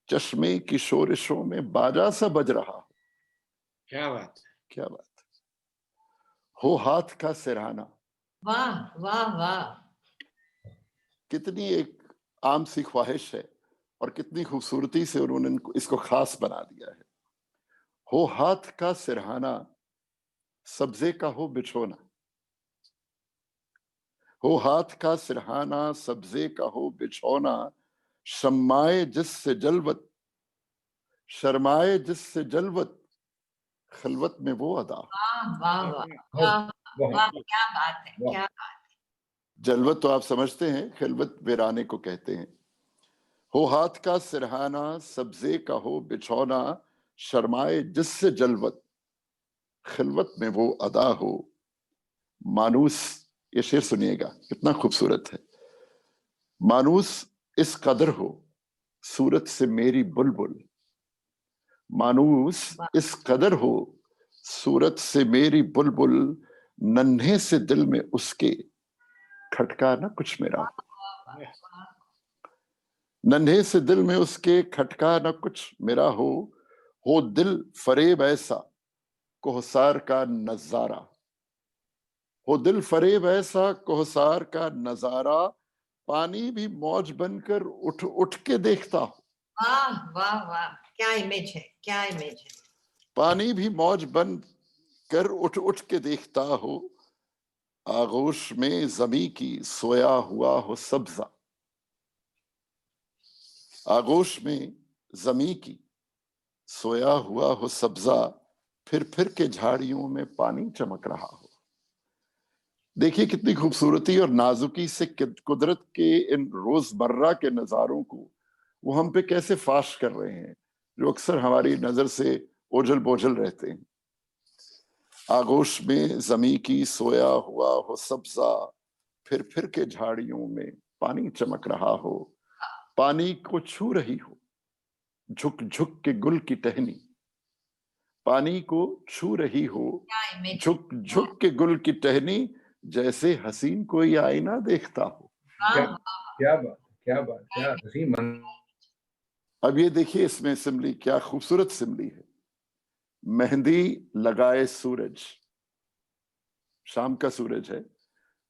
चश्मे की शोरिशों में बाजा सा बज रहा हो। क्या बात है। क्या बात है। हो हाथ का सिरहाना, वाह वाह वाह, कितनी एक आम सी ख्वाहिश है और कितनी खूबसूरती से उन्होंने इसको खास बना दिया है। हो हाथ का सिरहाना, सब्जे का हो बिछोना, हो हाथ का सिरहाना, सब्जे का हो बिछोना, शम्माए जिससे जलवत, शर्माए जिससे जलवत, खलवत में वो अदा हो। वाह वाह वाह, बहुत वाह बहुत क्या बात है, वाह। क्या बात जलवत तो आप समझते हैं, खिलवत वीराने को कहते हैं। हो हाथ का सिरहाना, सब्जे का हो बिछौना, शर्माए जिससे जलवत, खिलवत में वो अदा हो। मानूस, ये शेर सुनिएगा कितना खूबसूरत है। मानूस इस कदर हो सूरत से मेरी बुलबुल, मानूस इस कदर हो सूरत से मेरी बुलबुल, नन्हे से दिल में उसके खटका न कुछ मेरा हो। है, नन्हे से दिल में उसके खटका न कुछ मेरा हो दिल फरेब ऐसा कोहसार का नजारा, हो दिल फरेब ऐसा कोहसार का नजारा, पानी भी मौज बनकर उठ उठ के देखता हो। वाह वाह वाह, क्या इमेज है, क्या इमेज है। पानी भी मौज बन कर उठ उठ के देखता हो, आगोश में जमी की सोया हुआ हो सब्जा, आगोश में जमी की सोया हुआ हो सब्जा, फिर के झाड़ियों में पानी चमक रहा हो। देखिए कितनी खूबसूरती और नाजुकी से कुदरत के इन रोजमर्रा के नजारों को वो हम पे कैसे फाश कर रहे हैं, जो अक्सर हमारी नजर से ओझल बोझल रहते हैं। आगोश में जमी की सोया हुआ हो सब्जा, फिर के झाड़ियों में पानी चमक रहा हो, पानी को छू रही हो झुक झुक के गुल की टहनी, पानी को छू रही हो क्या इमेज, झुक झुक के गुल की टहनी, जैसे हसीन कोई आईना देखता हो। क्या वाह क्या बात, क्या बात, क्या हसीन अब ये देखिए इसमें सिमली क्या खूबसूरत सिमली है। मेहंदी लगाए सूरज, शाम का सूरज है,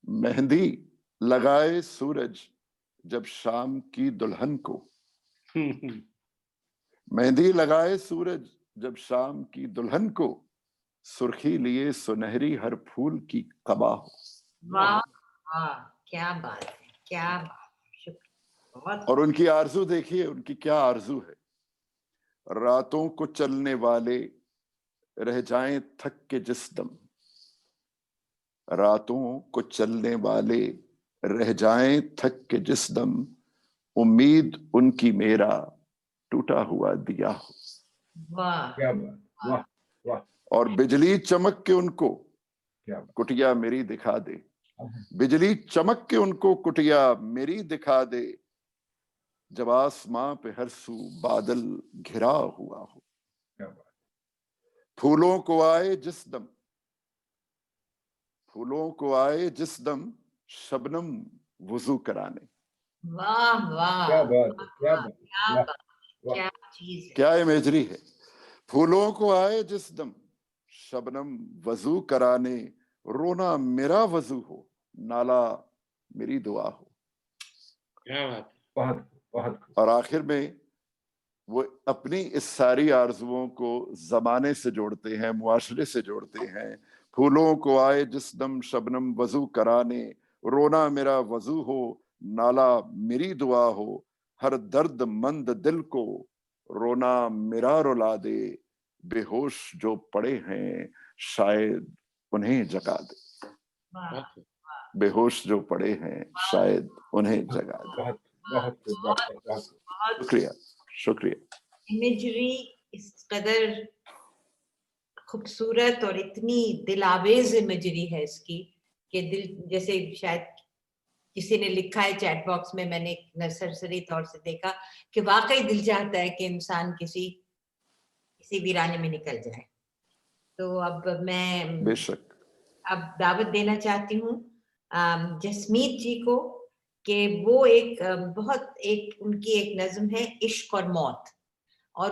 मेहंदी लगाए सूरज जब शाम की दुल्हन को, मेहंदी लगाए सूरज जब शाम की दुल्हन को, सुर्खी लिए सुनहरी हर फूल की कबा हो। वाह वाह, क्या बात है, क्या बात है, शुक्र, बहुत और उनकी आरजू देखिए, उनकी क्या आरजू है। रातों को चलने वाले रह जाएं थक के जिस दम, रातों को चलने वाले रह जाएं थक के जिस दम, उम्मीद उनकी मेरा टूटा हुआ दिया हो। वाह क्या बात, वाह वाह, और बिजली चमक के उनको क्या बात, कुटिया मेरी दिखा दे, बिजली चमक के उनको कुटिया मेरी दिखा दे, जब आसमां पे हर सू बादल घिरा हुआ हो। क्या बात, फूलों को आए जिस दम, फूलों को आए जिस दम, शबनम वुजू कराने। वाह वाह, क्या बात है, क्या बात, क्या वाह बात, वाह, क्या चीज है। क्या इमेजरी है। फूलों को आए जिस दम, शबनम वजू कराने, रोना मेरा वजू हो, नाला मेरी दुआ हो। क्या बात है। बहुत बहुत और आखिर में وہ اپنی اس ساری آرزوؤں کو زمانے سے جوڑتے ہیں, معاشرے سے جوڑتے ہیں. پھولوں کو آئے جس دم شبنم وضو کرانے, رونا میرا وضو ہو, نالا میری دعا ہو, ہر درد مند دل کو رونا میرا رلا دے, بے ہوش جو پڑے ہیں شاید انہیں جگا دے. بے ہوش جو پڑے ہیں شاید انہیں جگا دے. بہت بہت شکریہ شکریہ. امیجری اس قدر خوبصورت اور اتنی دل آویز امیجری ہے اس کی کہ دل, جیسے شاید کسی نے لکھا ہے چیٹ باکس میں, میں نے سرسری طور سے دیکھا کہ واقعی دل چاہتا ہے کہ انسان کسی ویرانے میں نکل جائے. تو اب میں بے شک اب دعوت دینا چاہتی ہوں جسمیت جی کو کہ وہ ایک بہت ان کی ایک نظم ہے عشق اور موت, اور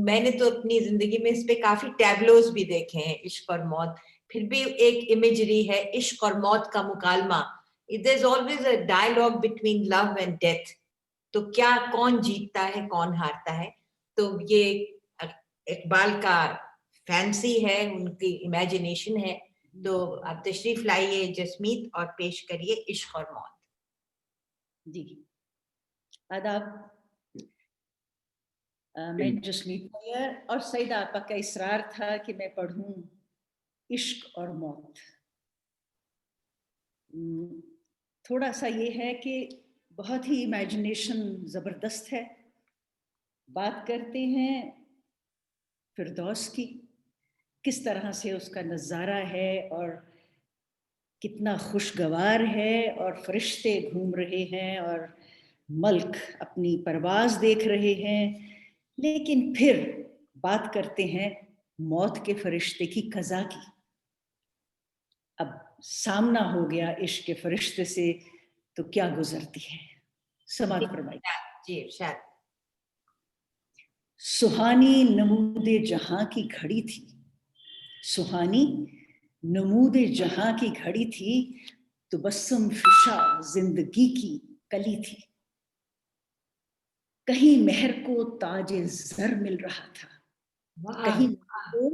میں نے تو اپنی زندگی میں اس پہ کافی ٹیبلوز بھی دیکھے ہیں, عشق اور موت, پھر بھی ایک امیجری ہے عشق اور موت کا مکالمہ. There's always a dialogue between love and death. تو کیا کون جیتتا ہے کون ہارتا ہے. تو یہ اقبال کا فینسی ہے, ان کی امیجنیشن ہے. تو آپ تشریف لائیے جسمیت اور پیش کریے عشق اور موت. جی آداب. میں جسمیت نیر, اور سیدہ آپا کا اصرار تھا کہ میں پڑھوں عشق اور موت. تھوڑا سا یہ ہے کہ بہت ہی امیجنیشن زبردست ہے. بات کرتے ہیں فردوس کی, کس طرح سے اس کا نظارہ ہے اور کتنا خوشگوار ہے, اور فرشتے گھوم رہے ہیں اور ملک اپنی پرواز دیکھ رہے ہیں. لیکن پھر بات کرتے ہیں موت کے فرشتے کی قضا کی. اب سامنا ہو گیا عشق کے فرشتے سے تو کیا گزرتی ہے, سماعت فرمائیے. جی ارشاد. سہانی نمود جہاں کی گھڑی تھی, سہانی نمود جہاں کی گھڑی تھی, تبسم فشا زندگی کی کلی تھی. کہیں مہر کو تاج زر مل رہا تھا, کہیں کو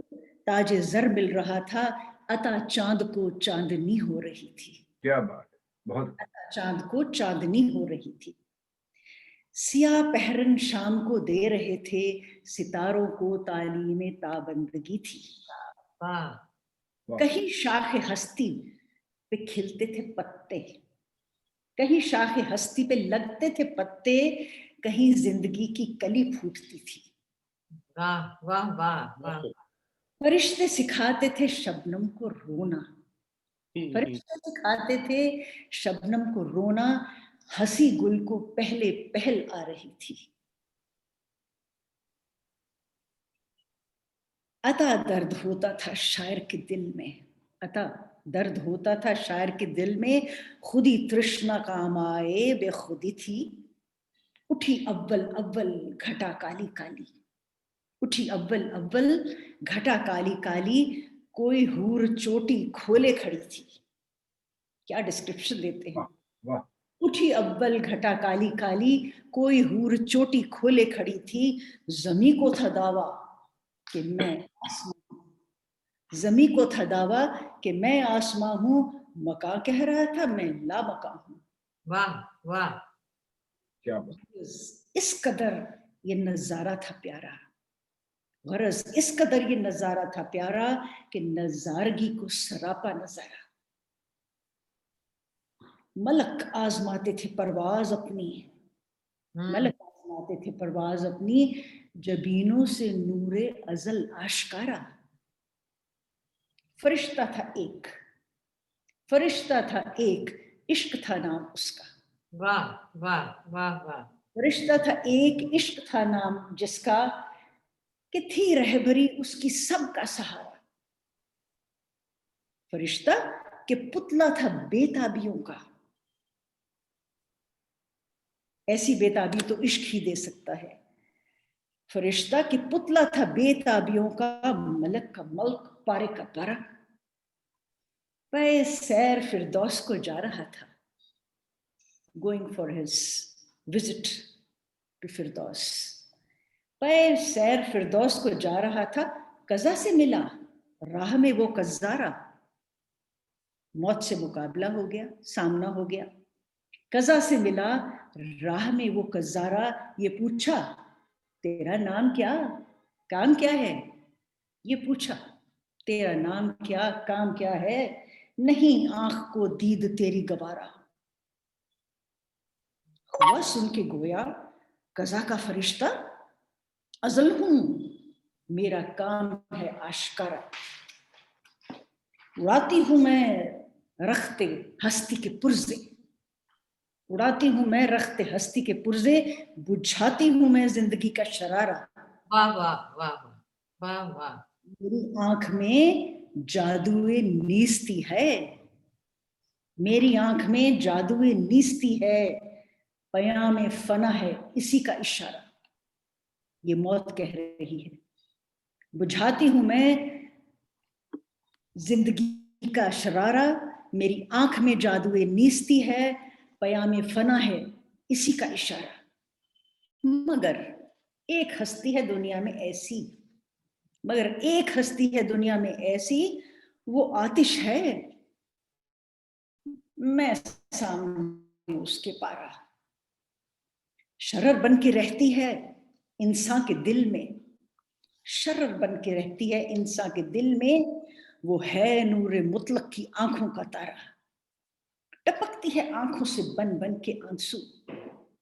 تاج زر مل رہا تھا, عطا چاند کو چاندنی ہو رہی تھی. کیا بات, بہت عطا چاند کو چاندنی ہو رہی تھی. سیاہ پہرن شام کو دے رہے تھے, ستاروں کو تعلیم تابندگی تھی. کہیں شاخ ہستی پہ کھلتے تھے پتے, کہیں شاخ ہستی پہ لگتے تھے پتے, کہیں زندگی کی کلی پھوٹتی تھی. واہ واہ واہ واہ. فرشتے سکھاتے تھے شبنم کو رونا, فرشتے سکھاتے تھے شبنم کو رونا, ہنسی گل کو پہلے پہل آ رہی تھی. عطا درد ہوتا تھا شاعر کے دل میں, عطا درد ہوتا تھا شاعر کے دل میں, خودی ترشنا کام آئے بے خودی تھی. اٹھی اول اول گھٹا کالی کالی, اٹھی اول اول گھٹا کالی کالی, کوئی حور چوٹی کھولے کھڑی تھی. کیا ڈسکرپشن دیتے ہیں. اٹھی اول گھٹا کالی کالی, کوئی حور چوٹی کھولے کھڑی تھی. زمیں کو تھا دعویٰ کہ میں آسماں ہوں, زمیں کو تھا دعویٰ کہ میں آسماں ہوں, مکاں کہہ رہا تھا میں لا مکاں ہوں. واہ واہ. کیا بات. اس قدر یہ نظارہ تھا پیارا, غرض اس قدر یہ نظارہ تھا پیارا کہ نظارگی کو سراپا نظارہ. ملک آزماتے تھے پرواز اپنی, ملک آزماتے تھے پرواز اپنی, جبینوں سے نور ازل آشکارا. فرشتہ تھا ایک, فرشتہ تھا ایک, عشق تھا نام اس کا. واہ واہ واہ واہ. فرشتہ تھا ایک, عشق تھا نام جس کا, کہ تھی رہبری اس کی سب کا سہارا. فرشتہ کہ پتلا تھا بے تابیوں کا, ایسی بے تابی تو عشق ہی دے سکتا ہے. فرشتہ کہ پتلا تھا بے تابیوں کا, ملک کا ملک پارے کا پارا. پے سیر فردوس کو جا رہا تھا, going for his visit to Firdous. पैर सैर फिरदौस को जा रहा था, कज़ा से मिला राह में वो कज़ारा। मौत से मुकाबला हो गया, सामना हो गया। कज़ा से मिला राह में वो कज़ारा, ये पूछा तेरा नाम क्या, काम क्या है। ये पूछा तेरा नाम क्या, काम क्या है। नहीं आंख को दीद तेरी गवारा। हुआ सुन के गोया कज़ा का फरिश्ता, अज़ल हूं मेरा काम है आश्कारा। उड़ाती हूं मैं रखते हस्ती के पुर्जे, उड़ाती हूं मैं रखते हस्ती के पुर्जे, बुझाती हूं मैं जिंदगी का शरारा। वाह वाह वाह वाह वाह। मेरी आंख में जादुए नीस्ती है, मेरी आंख में जादुए नीस्ती है, पयामे फना है इसी का इशारा। ये मौत कह रही है। बुझाती हूं मैं जिंदगी का शरारा, मेरी आंख में जादुए नीस्ती है, पयामे फना है इसी का इशारा। मगर एक हस्ती है दुनिया में ऐसी, मगर एक हस्ती है दुनिया में ऐसी, वो आतिश है मैं सामने उसके पारा। शरर बन के रहती है इंसान के दिल में, शरर बन के रहती है इंसान के दिल में, वो है नूर मुतलक की आंखों का तारा। टपकती है आंखों से बन बन के आंसू।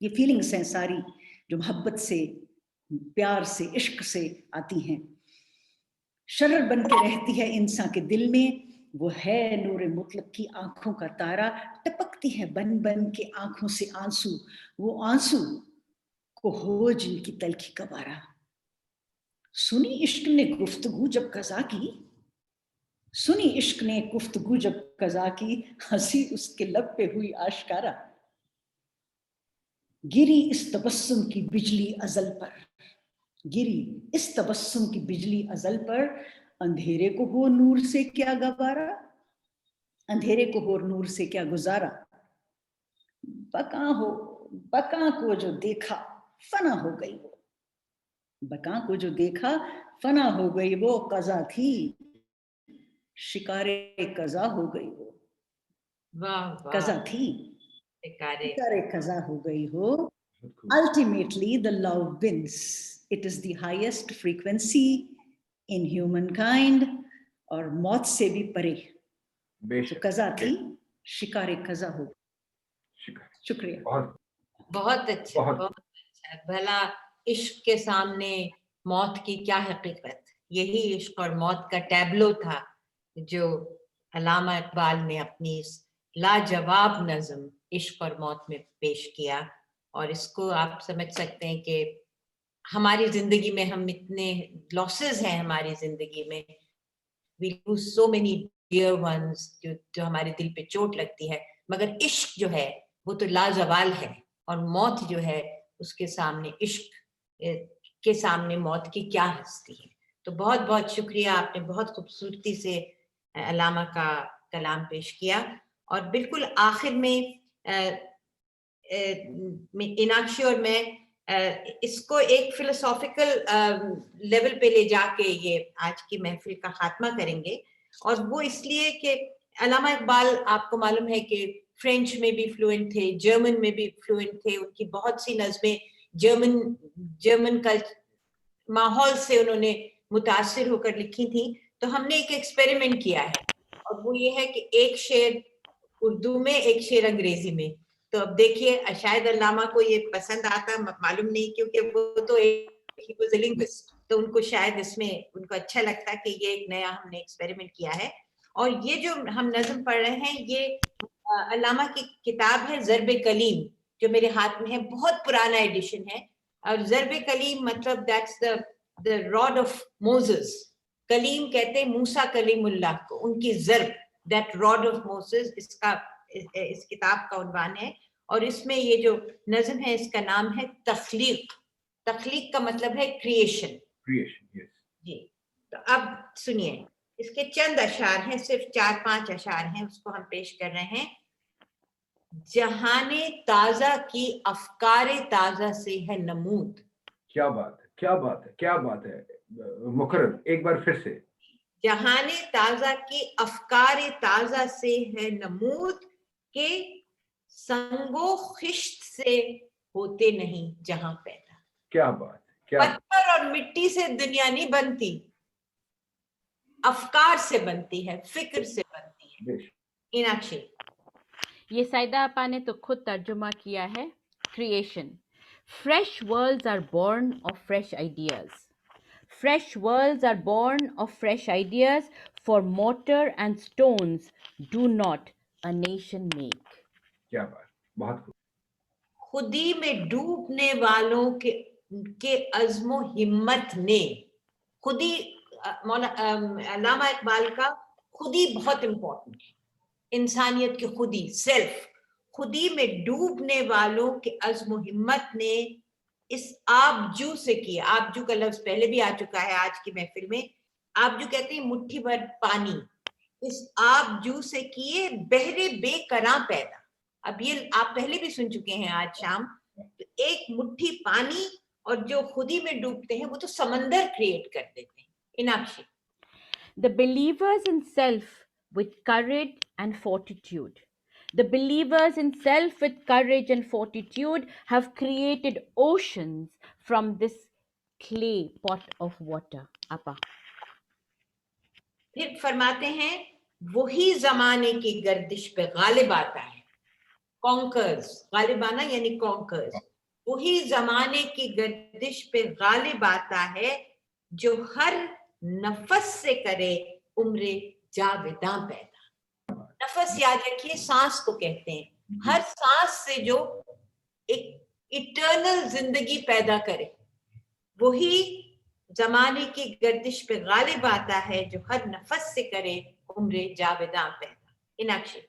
ये फीलिंग्स हैं सारी जो मोहब्बत से, प्यार से, इश्क से आती हैं। शरर बन के रहती है इंसान के दिल में, वो है नूर मुतलक की आंखों का तारा। टपकती है बन बन के आंखों से आंसू, वो आंसू को हो जिनकी तलखी कबारा। सुनी इश्क ने गुफ्तगू जब कज़ा की, सुनी इश्क ने गुफ्तगू जब कज़ा की, हंसी उसके लब पे हुई आश्कारा। गिरी इस तबस्सुम की बिजली अज़ल पर, गिरी इस तबस्सुम की बिजली अज़ल पर, अंधेरे को हो नूर से क्या गवारा, अंधेरे को हो नूर से क्या गुजारा। बका को जो देखा फना हो गई वो, बका को जो देखा फना हो गई वो, कज़ा थी शिकारे कज़ा हो गई वो। वाह वाह। कज़ा थी शिकारे शिकारे कज़ा हो गई हो। Ultimately, the love wins. It is the highest frequency in humankind, और मौत से भी परे। तो कज़ा थी शिकारे कज़ा हो। शुक्रिया। बहुत अच्छा, बहुत अच्छा। भला इश्क के सामने मौत की क्या हकीकत। यही इश्क और मौत का टैब्लो था जो अल्लामा इकबाल ने अपनी इस लाजवाब नज़म इश्क और मौत में पेश किया। और इसको आप समझ सकते हैं कि हमारी जिंदगी में हम इतने लॉसेस हैं, हमारी जिंदगी में we lose so many dear ones जो हमारे दिल पे चोट लगती है, मगर इश्क जो है वो तो लाजवाल है। और मौत जो है उसके सामने, इश्क के सामने मौत की क्या हस्ती है। तो बहुत बहुत शुक्रिया, आपने बहुत खूबसूरती से अल्लामा का कलाम पेश किया। और बिल्कुल आखिर में मीनाक्षी और मैं इसको एक फिलोसॉफिकल लेवल पे ले जाके ये आज की महफिल का खात्मा करेंगे। और वो इसलिए कि अल्लामा इकबाल आपको मालूम है कि फ्रेंच में भी फ्लुएंट थे, जर्मन में भी फ्लुएंट थे। उनकी बहुत सी नज़में जर्मन का माहौल से उन्होंने मुतासिर होकर लिखी थी। तो हमने एक एक्सपेरिमेंट किया है, और वो ये है कि एक शेर उर्दू में, एक शेर अंग्रेजी में। तो अब देखिए, शायद अल्लामा को ये पसंद आता, मालूम नहीं, क्योंकि वो तो एक लिंग्विस्ट, तो उनको शायद इसमें उनको अच्छा लगता कि ये एक नया हमने एक्सपेरिमेंट किया है। और ये जो हम नज़म पढ़ रहे हैं, ये अल्लामा की किताब है ज़र्ब कलीम, जो मेरे हाथ में है। बहुत पुराना एडिशन है। और ज़र्ब कलीम मतलब that's the rod of Moses. कलीम कहते हैं मूसा कलीमुल्लाह को, उनकी ज़र्ब, दैट रॉड ऑफ मोसेस, इसका इस किताब का उन्वान है। और इसमें ये जो नज़म है इसका नाम है तख्लीक। तख्लीक का मतलब है क्रिएशन। क्रिएशन, यस जी। तो अब सुनिए, इसके चंद अशार हैं, सिर्फ 4-5 अशार हैं, उसको हम पेश कर रहे हैं। जहाने ताजा की अफकारे ताजा से है नमूद। क्या बात है, کیا بات ہے، کیا بات ہے مقرر، ایک بار پھر سے. جہان تازہ کے افکار تازہ سے ہے نمود کہ سنگو خشت سے ہوتے نہیں جہاں پیدا. کیا بات ہے، کیا پتھر اور مٹی سے دنیا نہیں بنتی، افکار سے بنتی ہے، فکر سے بنتی ہے. بے شک. ایناکشی. یہ سائدہ آپا نے تو خود ترجمہ کیا ہے. Creation. Fresh worlds are born of fresh ideas. Fresh worlds are born of fresh ideas, for mortar and stones do not a nation make. کیا بات، بہت خوب. خودی میں ڈوبنے والوں کے عزم و ہمت نے خودی. علامہ اقبال کا خودی بہت امپورٹنٹ ہے. انسانیت کی خودی، سیلف. خودی میں ڈوبنے والوں کے عزم و ہمت نے اس آبجو سے کیا. آبجو کا لفظ پہلے بھی آ چکا ہے آج کی محفل میں. آبجو کہتے ہیں مٹھی بھر پانی. اس آبجو سے کیے بحر بے کراں پیدا. اب یہ آپ پہلے بھی سن چکے ہیں آج شام. ایک مٹھی پانی اور جو خودی میں ڈوبتے ہیں وہ تو سمندر کریٹ کر دیتے ہیں. اناکشی. The believers in self with courage and fortitude. The believers in self with courage and fortitude have created oceans from this clay pot of water. Appa. پھر فرماتے ہیں وہی زمانے کی گردش پہ غالب آتا ہے. کانکرز، غالب آنا یعنی کانکرز. وہی زمانے کی گردش پہ غالب آتا ہے جو ہر نفس سے کرے عمر جاوداں پیدا. نفس یاد رکھیے سانس کو کہتے ہیں. ہر سانس سے جو ایک ایٹرنل زندگی پیدا کرے وہی زمانے کی گردش پہ غالب آتا ہے جو ہر نفس سے کرے عمر جاوداں پیدا. اناکشی.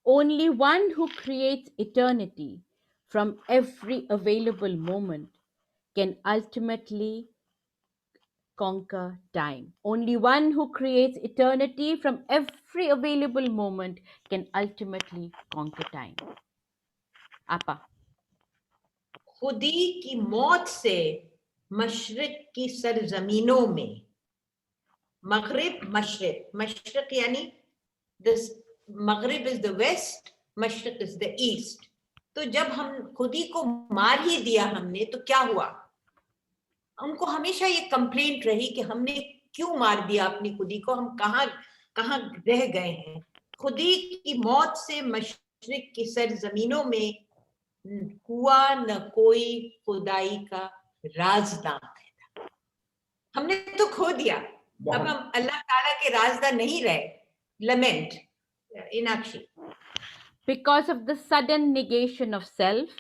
Only one who creates eternity from every available moment can ultimately conquer time. Only one who creates eternity from every available moment can ultimately conquer time. Appa. خودی کی موت سے مشرق کی سرزمینوں میں مغرب مشرق. مشرق یعنی مغرب از دا ویسٹ، مشرق از دا ایسٹ. تو جب ہم خودی کو مار ہی دیا ہم نے تو کیا ہوا؟ ان کو ہمیشہ یہ کمپلینٹ رہی کہ ہم نے کیوں مار دیا اپنی خودی کو، ہم کہاں رہ گئے ہیں. خودی کی موت سے مشرق کی سرزمینوں میں ہوا نہ کوئی خدائی کا رازداں پیدا. ہم نے تو کھو دیا، اب ہم اللہ تعالیٰ کے رازداں نہیں رہے. لمنٹ. اناکشی. Because of the sudden negation of self,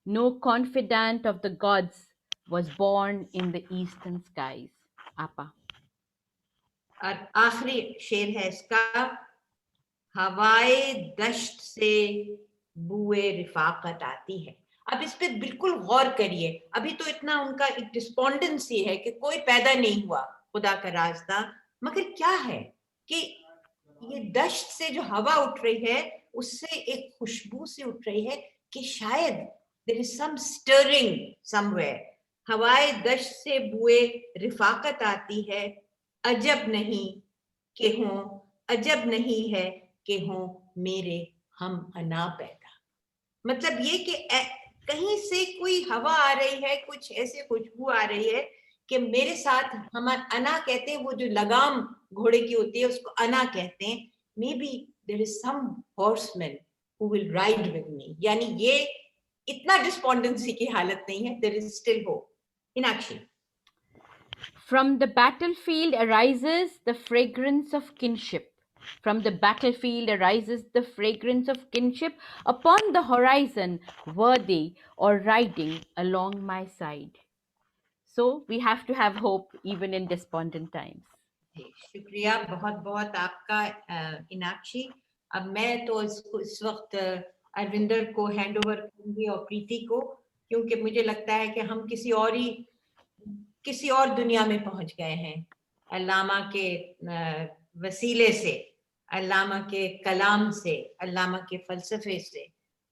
no confidant of the gods was born in the eastern skies. Appa. اور آخری شعر ہے اس کا. ہوائے دشت سے بوئے رفاقت آتی ہے. اب اس پہ بالکل غور کریے. ابھی تو اتنا ان کا ایک ڈسپونڈنسی ہے کہ کوئی پیدا نہیں ہوا خدا کا رازداں، مگر کیا ہے کہ یہ دشت سے جو ہوا اٹھ رہی ہے اس سے ایک خوشبو سے اٹھ رہی ہے کہ شاید there is some stirring somewhere. ہوائے دشت سے بوئے رفاقت آتی ہے. عجب نہیں کہ ہوں، عجب نہیں ہے کہ ہوں میرے ہم انا پیدا. مطلب یہ کہ کہیں سے کوئی ہوا آ رہی ہے، کچھ ایسے خوشبو آ رہی ہے کہ میرے ساتھ ہم انا کہتے ہیں، وہ جو لگام گھوڑے کی ہوتی ہے اس کو انا کہتے ہیں. Maybe there is some horseman who will ride with me. یعنی یہ اتنا ڈسپونڈنسی کی حالت نہیں ہے. There is still hope. Inakshi. From the battlefield arises the fragrance of kinship. From the battlefield arises the fragrance of kinship. Upon the horizon were they or riding along my side. So we have to have hope even in despondent times. شکریہ بہت بہت آپ کا اناکشی. اب میں تو اس وقت اروندر کو ہینڈ اوور کروں گی اور پریتی کو، کیونکہ مجھے لگتا ہے کہ ہم کسی اور دنیا میں پہنچ گئے ہیں علامہ کے وسیلے سے، علامہ کے کلام سے، علامہ کے فلسفے سے.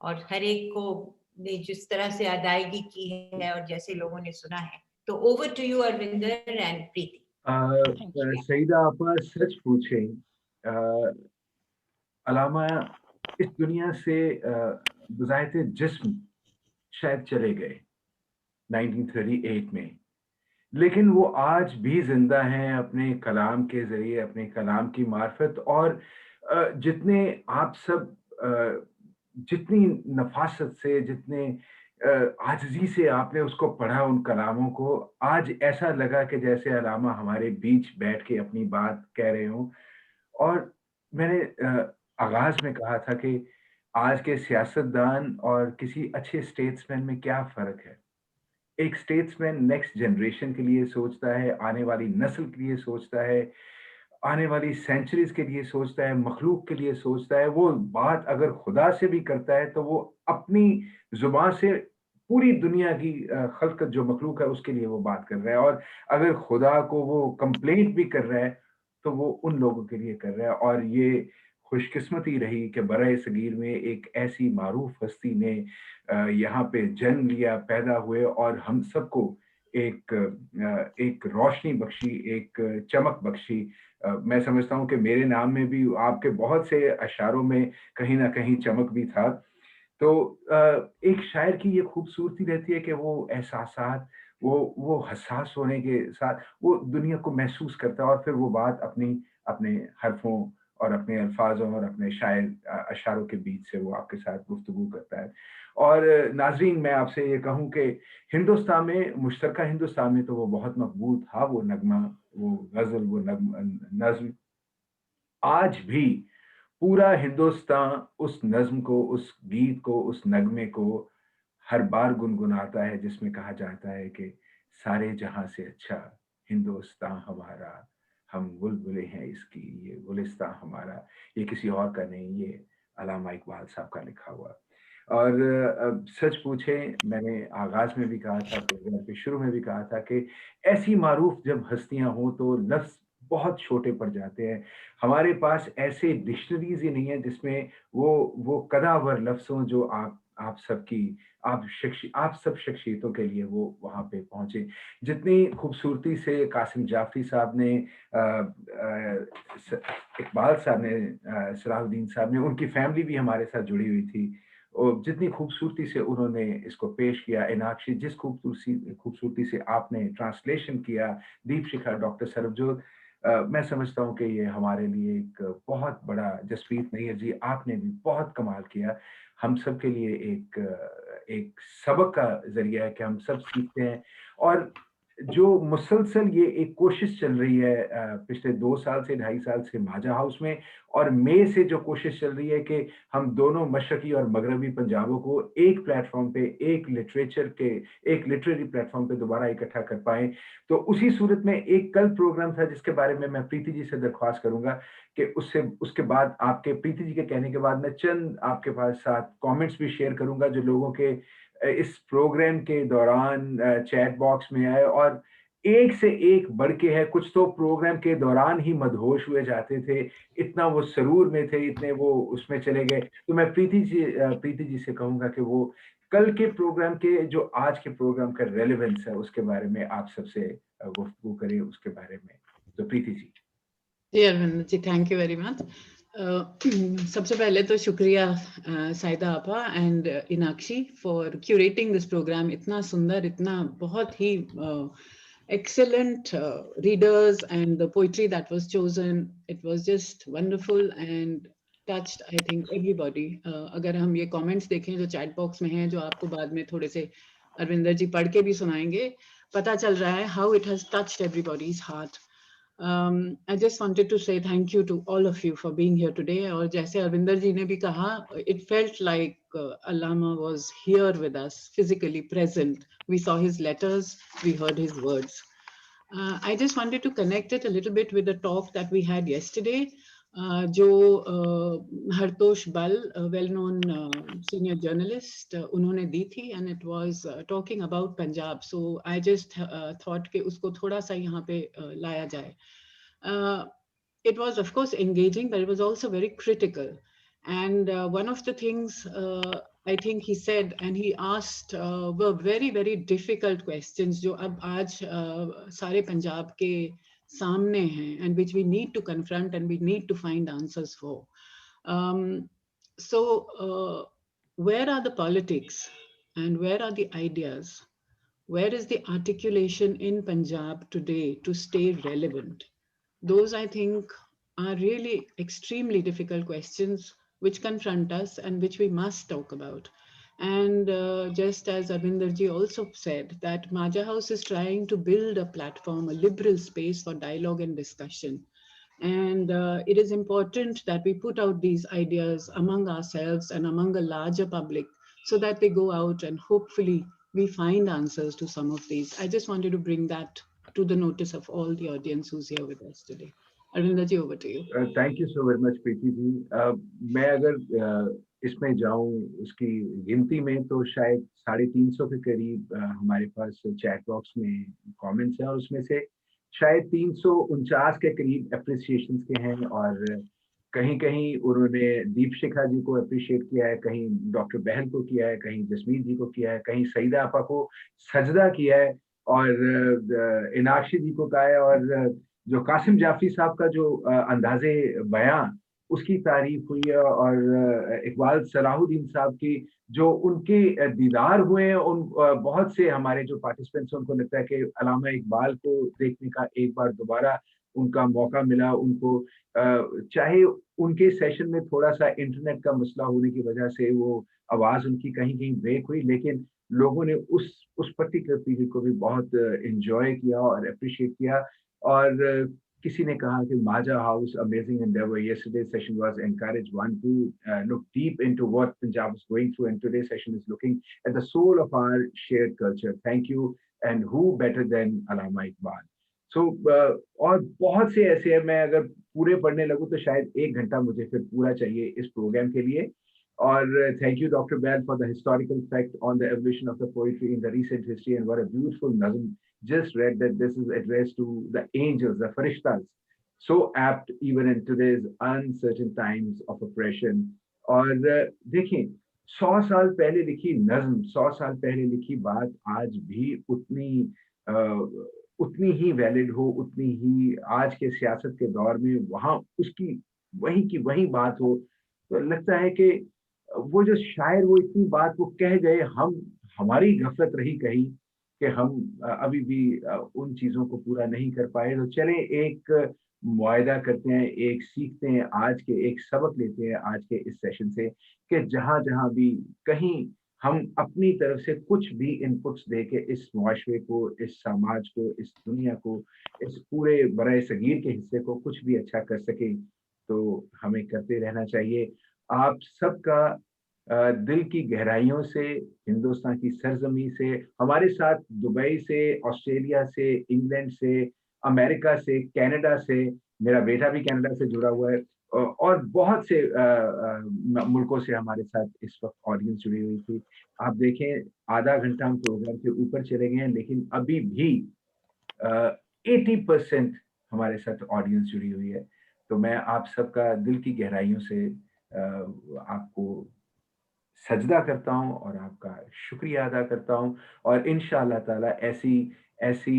اور ہر ایک کو نے جس طرح سے ادائیگی کی ہے اور جیسے لوگوں نے سنا ہے तो over to you Arvinder and Preeti. Saeeda आपा सच पूछें अलामा इस दुनिया से गुज़ारते जिस्म शायद चले गए 1938 में, लेकिन वो आज भी जिंदा हैं अपने कलाम के जरिए, अपने कलाम की मार्फत, और जितने आप सब जितनी नफासत से, जितने आजिज़ी से आपने उसको पढ़ा उन कलामों को, आज ऐसा लगा कि जैसे अलामा हमारे बीच बैठ के अपनी बात कह रहे हों। और मैंने आगाज़ में कहा था कि आज के सियासतदान और किसी अच्छे स्टेट्समैन में क्या फ़र्क है। एक स्टेट्समैन नेक्स्ट जनरेशन के लिए सोचता है, आने वाली नस्ल के लिए सोचता है, आने वाली सेंचुरीज के लिए सोचता है, मखलूक के लिए सोचता है। वो बात अगर खुदा से भी करता है तो वो अपनी जुबान से पूरी दुनिया की खल्कत जो मखलूक है उसके लिए वो बात कर रहा है, और अगर खुदा को वो कंप्लेंट भी कर रहा है तो वो उन लोगों के लिए कर रहा है। और ये खुशकिस्मती रही कि बराए सगीर में एक ऐसी मारूफ हस्ती ने यहाँ पे जन्म लिया, पैदा हुए, और हम सबको एक रोशनी बख्शी, एक चमक बख्शी। मैं समझता हूँ कि मेरे नाम में भी आपके बहुत से अशारों में कहीं ना कहीं चमक भी था। तो एक शायर की ये खूबसूरती रहती है कि वो एहसासात, वो हसास होने के साथ वो दुनिया को महसूस करता है, और फिर वो बात अपने हरफों और अपने अल्फाजों और अपने शायर अशारों के बीच से वो आपके साथ गुफ्तगू करता है। और नाज़रीन, मैं आपसे ये कहूँ कि हिंदुस्तान में, मुश्तरका हिंदुस्तान में तो वो बहुत मकबूल था, वो नगमा, वो गज़ल, वो नज़्म। आज भी पूरा हिंदुस्तान उस नज़्म को, उस गीत को, उस नगमे को हर बार गुनगुनाता है, जिसमें कहा जाता है कि सारे जहां से अच्छा हिंदुस्तान हमारा, हम बुलबुलें हैं इसकी, ये गुलिस्तान हमारा। ये किसी और का नहीं, ये अल्लामा इकबाल साहब का लिखा हुआ। और सच पूछे, मैंने आगाज में भी कहा था, प्रोग्राम के शुरू में भी कहा था कि ऐसी मारूफ जब हस्तियां हों तो लफ्ज बहुत छोटे पड़ जाते हैं। हमारे पास ऐसे डिक्शनरीज ही नहीं है जिसमें वो कदावर लफ्ज हों जो आप सब शख्सियतों के लिए वो वहाँ पे पहुंचे। जितनी खूबसूरती से कासिम जाफरी साहब ने, इकबाल साहब ने, सलाहुद्दीन साहब ने, उनकी फैमिली भी हमारे साथ जुड़ी हुई थी, और जितनी खूबसूरती से उन्होंने इसको पेश किया, इनाक्षी जिस खूबसूरती से आपने ट्रांसलेशन किया, दीप शिखा, डॉक्टर सरबजोत, मैं समझता हूँ कि ये हमारे लिए एक बहुत बड़ा, जसप्रीत नैयर जी आपने भी बहुत कमाल किया, हम सब के लिए एक सबक का जरिया है कि हम सब सीखते हैं। और जो मुसलसल ये एक कोशिश चल रही है पिछले 2 साल से, 2.5 साल से माजा हाउस में, और मई से जो कोशिश चल रही है कि हम दोनों मशरकी और मगरबी पंजाबों को एक प्लेटफॉर्म पे, एक लिटरेरी प्लेटफॉर्म पे दोबारा इकट्ठा कर पाएं। तो उसी सूरत में एक कल प्रोग्राम था जिसके बारे में मैं प्रीति जी से दरख्वास्त करूंगा कि उसके बाद, आपके प्रीति जी के कहने के बाद, मैं चंद आपके पास साथ कमेंट्स भी शेयर करूंगा जो लोगों के इस प्रोग्राम के दौरान चैट बॉक्स में आए, और एक से एक बढ़ के है। कुछ तो प्रोग्राम के दौरान ही मदहोश हुए जाते थे, इतना वो सरूर में थे, इतने वो उसमें चले गए। तो मैं प्रीति जी से कहूंगा कि वो कल के प्रोग्राम के, जो आज के प्रोग्राम का रेलेवेंस है, उसके बारे में आप सबसे गुफ्तगू करें उसके बारे में। तो प्रीति जी। जी Arvind ji, thank you very much. सबसे पहले तो शुक्रिया साइदा आपा and Inakshi for curating this programme. इतना सुंदर, इतना बहुत ही excellent readers, and the poetry that was chosen, it was just wonderful and touched, I think, everybody. अगर हम ये comments देखें जो chat box में हैं, जो आपको बाद में थोड़े से अरविंदर जी पढ़ के भी सुनाएंगे, पता चल रहा है how it has touched everybody's heart. I just wanted to say thank you to all of you for being here today. और जैसे अरविंदर जी ने भी कहा, it felt like Allama was here with us, physically present. We saw his letters, we heard his words. I just wanted to connect it a little bit with the talk that we had yesterday. जो हरतोष बल, well-known senior journalist, उन्होंने दी थी, and it was talking about Punjab. So I just thought कि उसको थोड़ा सा यहाँ पे लाया जाए. It was of course engaging, but it was also very critical. And one of the things I think he said, and he asked, were very, very difficult questions, जो अब आज सारे पंजाब के सामने हैं, and which we need to confront and we need to find answers for. So where are the politics and where are the ideas? Where is the articulation in Punjab today to stay relevant? Those, I think, are really extremely difficult questions which confront us and which we must talk about. And just as Arvinderji also said, that Maja House is trying to build a platform, a liberal space for dialogue and discussion. And it is important that we put out these ideas among ourselves and among a larger public so that they go out and hopefully we find answers to some of these. I just wanted to bring that to the notice of all the audience who's here with us today. Arvinderji, over to you. Thank you so very much, Preeti ji. मैं अगर इसमें जाऊं उसकी गिनती में तो शायद 350 के करीब हमारे पास चैट बॉक्स में कमेंट्स हैं और उसमें से शायद 349 के करीब एप्रिसिएशंस के हैं और कहीं कहीं उन्होंने दीपशिखा जी को अप्रिशिएट किया है, कहीं डॉक्टर बहल को किया है, कहीं जसमीत जी को किया है, कहीं सईदा आपा को सजदा किया है और इनाक्षी जी को कहा है और जो कासिम जाफरी साहब का जो अंदाजे बयां उसकी तारीफ हुई है और इकबाल सलाहुद्दीन साहब की जो उनके दीदार हुए हैं उन बहुत से हमारे जो पार्टिसिपेंट्स उनको लगता है कि अल्लामा इकबाल को देखने का एक बार दोबारा उनका मौका मिला, उनको चाहे उनके सेशन में थोड़ा सा इंटरनेट का मसला होने की वजह से वो आवाज उनकी कहीं कहीं ब्रेक हुई, लेकिन लोगों ने उस पर्टिकुलर पीरियड को भी बहुत एंजॉय किया और अप्रिशिएट किया। और किसी ने कहा कि Maja House amazing endeavor, yesterday's session was encouraged one to look deep into what Punjab is going through, and today's session is looking at the soul of our shared culture. Thank you, and who better than Allama Iqbal? So और बहुत से ऐसे हैं, मैं अगर पूरे पढ़ने लगूं तो शायद 1 घंटा मुझे फिर पूरा चाहिए इस प्रोग्राम के लिए। और thank you Dr. Bell for the historical fact on the evolution of the poetry in the recent history, and what a beautiful nazm just read, that this is addressed to the angels, the farishtas, so apt even in today's uncertain times of oppression. और देखिए 100 साल पहले लिखी नज्म, 100 साल पहले लिखी बात आज भी उतनी ही वैलिड हो, उतनी ही आज के सियासत के दौर में वहाँ उसकी वही की वही बात हो, तो लगता है कि वो जो शायर वो इतनी बात वो कह गए, हमारी गफलत रही कहीं कि हम अभी भी उन चीजों को पूरा नहीं कर पाए। तो चले एक मुआयदा करते हैं, एक सीखते हैं, आज के एक सबक लेते हैं आज के इस सेशन से कि जहां जहां भी कहीं हम अपनी तरफ से कुछ भी इनपुट्स दे के इस मुआशरे को, इस समाज को, इस दुनिया को, इस पूरे बराए सगीर के हिस्से को कुछ भी अच्छा कर सके तो हमें करते रहना चाहिए। आप सबका दिल की गहराइयों से, हिंदुस्तान की सरजमी से, हमारे साथ दुबई से, ऑस्ट्रेलिया से, इंग्लैंड से, अमेरिका से, कनाडा से, मेरा बेटा भी कनाडा से जुड़ा हुआ है और बहुत से मुल्कों से हमारे साथ इस वक्त ऑडियंस जुड़ी हुई थी। आप देखें आधा घंटा हम प्रोग्राम के ऊपर चले गए हैं, लेकिन अभी भी 80% हमारे साथ ऑडियंस जुड़ी हुई है। तो मैं आप सबका दिल की गहराइयों से आपको सजदा करता हूं और आपका शुक्रिया अदा करता हूं और इंशाअल्लाह ताला ऐसी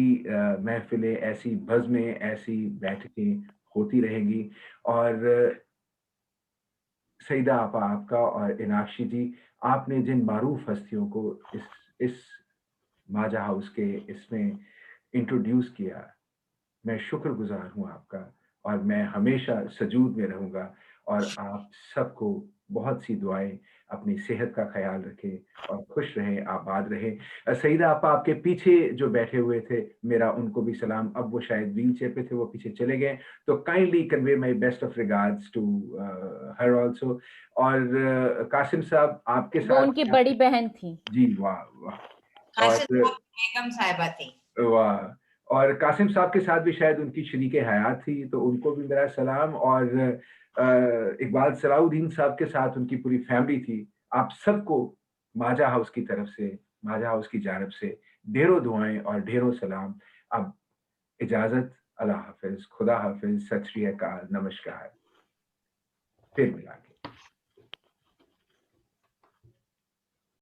महफिलें, ऐसी बज़्में, ऐसी बैठकें होती रहेंगी। और सईदा आपा आपका और इनाक्षी जी, आपने जिन मारूफ हस्तियों को इस माजा हाउस के इसमें इंट्रोड्यूस किया, मैं शुक्रगुजार हूं आपका और मैं हमेशा सजूद में रहूंगा। और आप सबको बहुत सी दुआएं, अपनी सेहत का ख्याल रखें और खुश रहें, आबाद रहें। सईदा आपा आपके पीछे जो बैठे हुए थे, मेरा उनको भी सलाम, अब वो शायद व्हील चेयर पे थे, वो पीछे चले गए, तो kindly convey my best of regards to her also. और कासिम साहब आपके साथ, वो उनकी बड़ी बहन थी जी, वाह वाह, कासिम साहब बेगम साहिबा थी, वाह। और कासिम साहब के साथ भी शायद उनकी शरीके हयात थी, तो उनको भी मेरा सलाम। और इकबाल सलाहुद्दीन साहब के साथ उनकी पूरी फैमिली थी। आप सबको माजा हाउस की तरफ से, माजा हाउस की जानिब से ढेरों दुआएं और ढेरों सलाम। अब इजाजत, अल्लाह हाफिज, खुदा हाफिज, सत श्री अकाल, नमस्कार, फिर मिलेंगे।